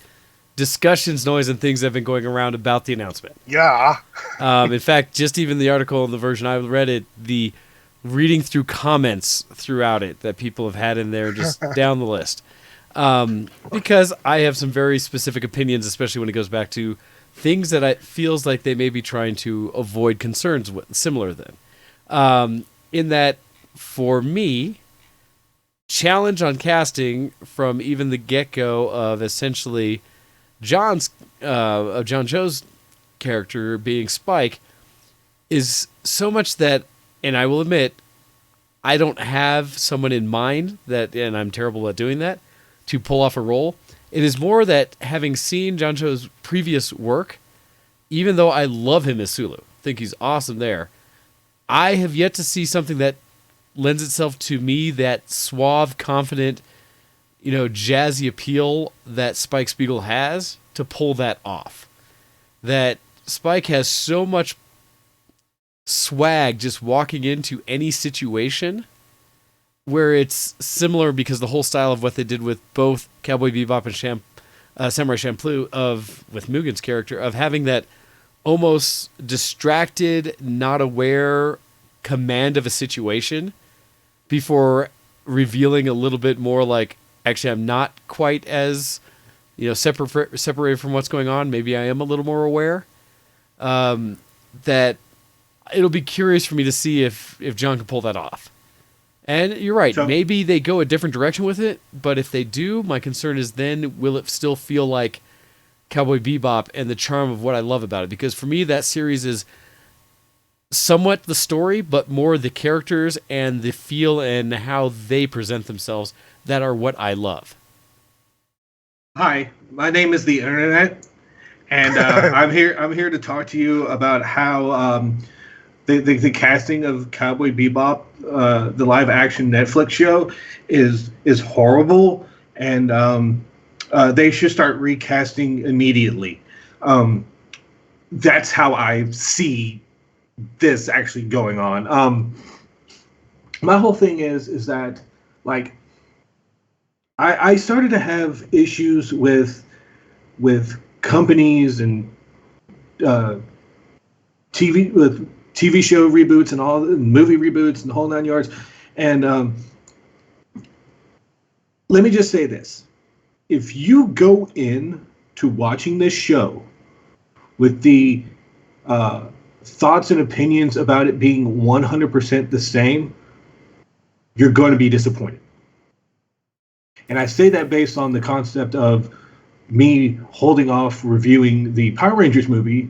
discussions, noise, and things that have been going around about the announcement. Yeah. In fact, just even the article, the version I read it, the reading through comments throughout it that people have had in there just down the list. Because I have some very specific opinions, especially when it goes back to things that it feels like they may be trying to avoid concerns with, similar then. In that, for me, challenge on casting from even the get-go of essentially John Cho's character being Spike is so much that, and I will admit, I don't have someone in mind that, and I'm terrible at doing that, to pull off a role. It is more that having seen John Cho's previous work, even though I love him as Sulu, think he's awesome there, I have yet to see something that lends itself to me that suave, confident, jazzy appeal that Spike Spiegel has to pull that off. That Spike has so much swag just walking into any situation where it's similar, because the whole style of what they did with both Cowboy Bebop and Samurai Champloo with Mugen's character, of having that almost distracted, not aware command of a situation before revealing a little bit more like, actually, I'm not quite as separated from what's going on. Maybe I am a little more aware. That it'll be curious for me to see if John can pull that off. And you're right, So- maybe they go a different direction with it, but if they do, my concern is then will it still feel like Cowboy Bebop and the charm of what I love about it? Because for me, that series is somewhat the story, but more the characters and the feel and how they present themselves that are what I love. Hi, my name is the Internet, and I'm here to talk to you about how the casting of Cowboy Bebop, the live action Netflix show, is horrible, and they should start recasting immediately. That's how I see this actually going on. My whole thing is that, like, I started to have issues with companies and TV show reboots and all movie reboots and the whole 9 yards. And let me just say this: if you go in to watching this show with the thoughts and opinions about it being 100% the same, you're going to be disappointed. And I say that based on the concept of me holding off reviewing the Power Rangers movie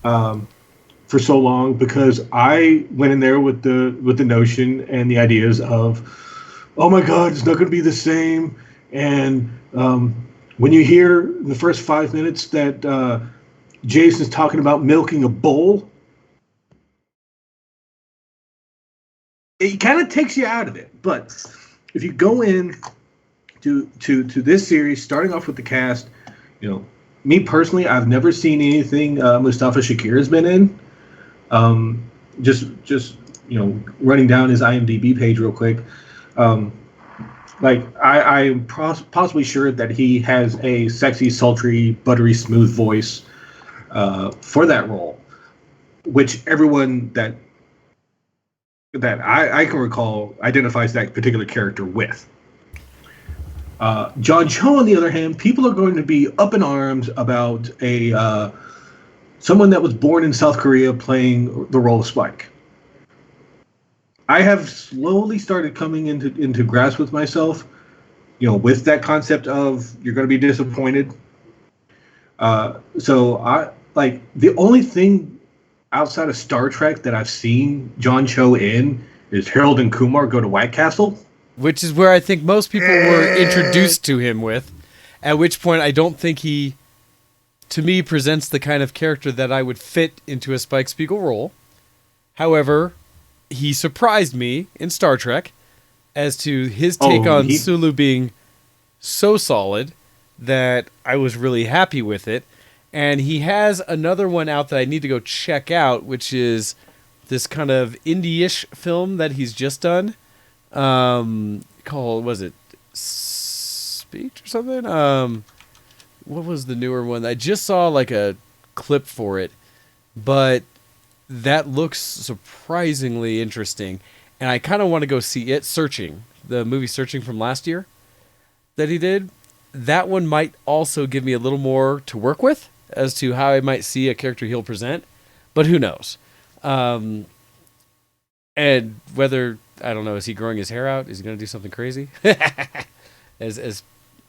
for so long, because I went in there with the notion and the ideas of, oh my God, it's not going to be the same. And when you hear the first 5 minutes that Jason's talking about milking a bull, it kind of takes you out of it. But if you go in to this series, starting off with the cast, me personally, I've never seen anything Mustafa Shakir has been in. Just running down his IMDb page real quick. I'm possibly sure that he has a sexy, sultry, buttery smooth voice for that role, which everyone that I can recall identifies that particular character with. John Cho, on the other hand, people are going to be up in arms about someone that was born in South Korea playing the role of Spike. I have slowly started coming into grasp with myself, with that concept of you're going to be disappointed. So I like the only thing outside of Star Trek that I've seen John Cho in is Harold and Kumar Go to White Castle. Which is where I think most people were introduced to him with, at which point I don't think he, to me, presents the kind of character that I would fit into a Spike Spiegel role. However, he surprised me in Star Trek as to his take on Sulu being so solid that I was really happy with it. And he has another one out that I need to go check out, which is this kind of indie-ish film that he's just done. Called, was it Speech or something? What was the newer one? I just saw like a clip for it, but that looks surprisingly interesting, and I kind of want to go see it. Searching, the movie Searching from last year that he did, that one might also give me a little more to work with as to how I might see a character he'll present, but who knows? And whether, I don't know, is he growing his hair out? Is he going to do something crazy? as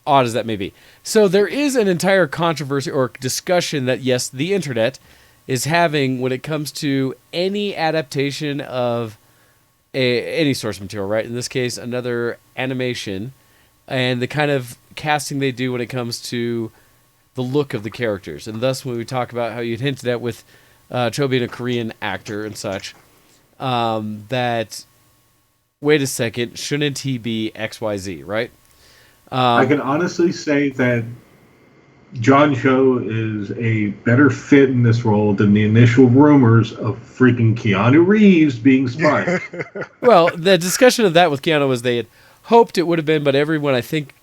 odd as that may be. So there is an entire controversy or discussion that, yes, the internet is having when it comes to any adaptation of any source material, right? In this case, another animation, and the kind of casting they do when it comes to the look of the characters. And thus, when we talk about how you'd hinted at with Cho being a Korean actor and such, that, wait a second, shouldn't he be XYZ, right? I can honestly say that John Cho is a better fit in this role than the initial rumors of freaking Keanu Reeves being Spike. Well, the discussion of that with Keanu was they had hoped it would have been, but everyone, I think,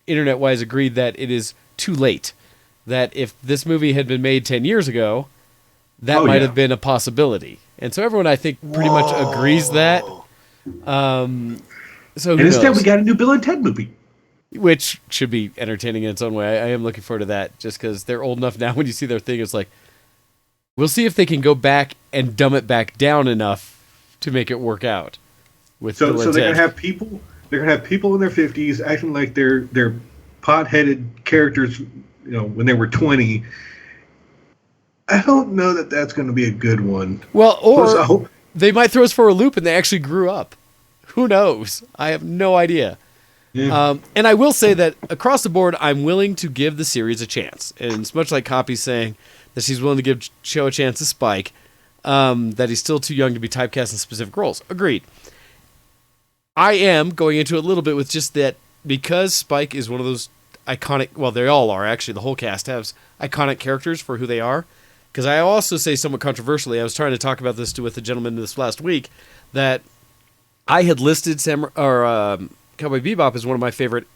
internet-wise agreed that it is too late. That if this movie had been made 10 years ago, that might have been a possibility. And so everyone, I think, pretty much agrees that. So and instead, we got a new Bill and Ted movie. Which should be entertaining in its own way. I am looking forward to that, just because they're old enough now. When you see their thing, it's like, we'll see if they can go back and dumb it back down enough to make it work out. So they're gonna have people. They're gonna have people in their 50s acting like they're pot-headed characters. When they were 20. I don't know that that's going to be a good one. Well, or they might throw us for a loop and they actually grew up. Who knows? I have no idea. Yeah. And I will say that across the board, I'm willing to give the series a chance. And it's much like Copy's saying that she's willing to give Cho a chance to Spike, that he's still too young to be typecast in specific roles. Agreed. I am going into it a little bit with just that because Spike is one of those iconic, well, they all are actually, the whole cast has iconic characters for who they are. Because I also say somewhat controversially, I was trying to talk about this with a gentleman this last week, that I had listed Cowboy Bebop as one of my favorite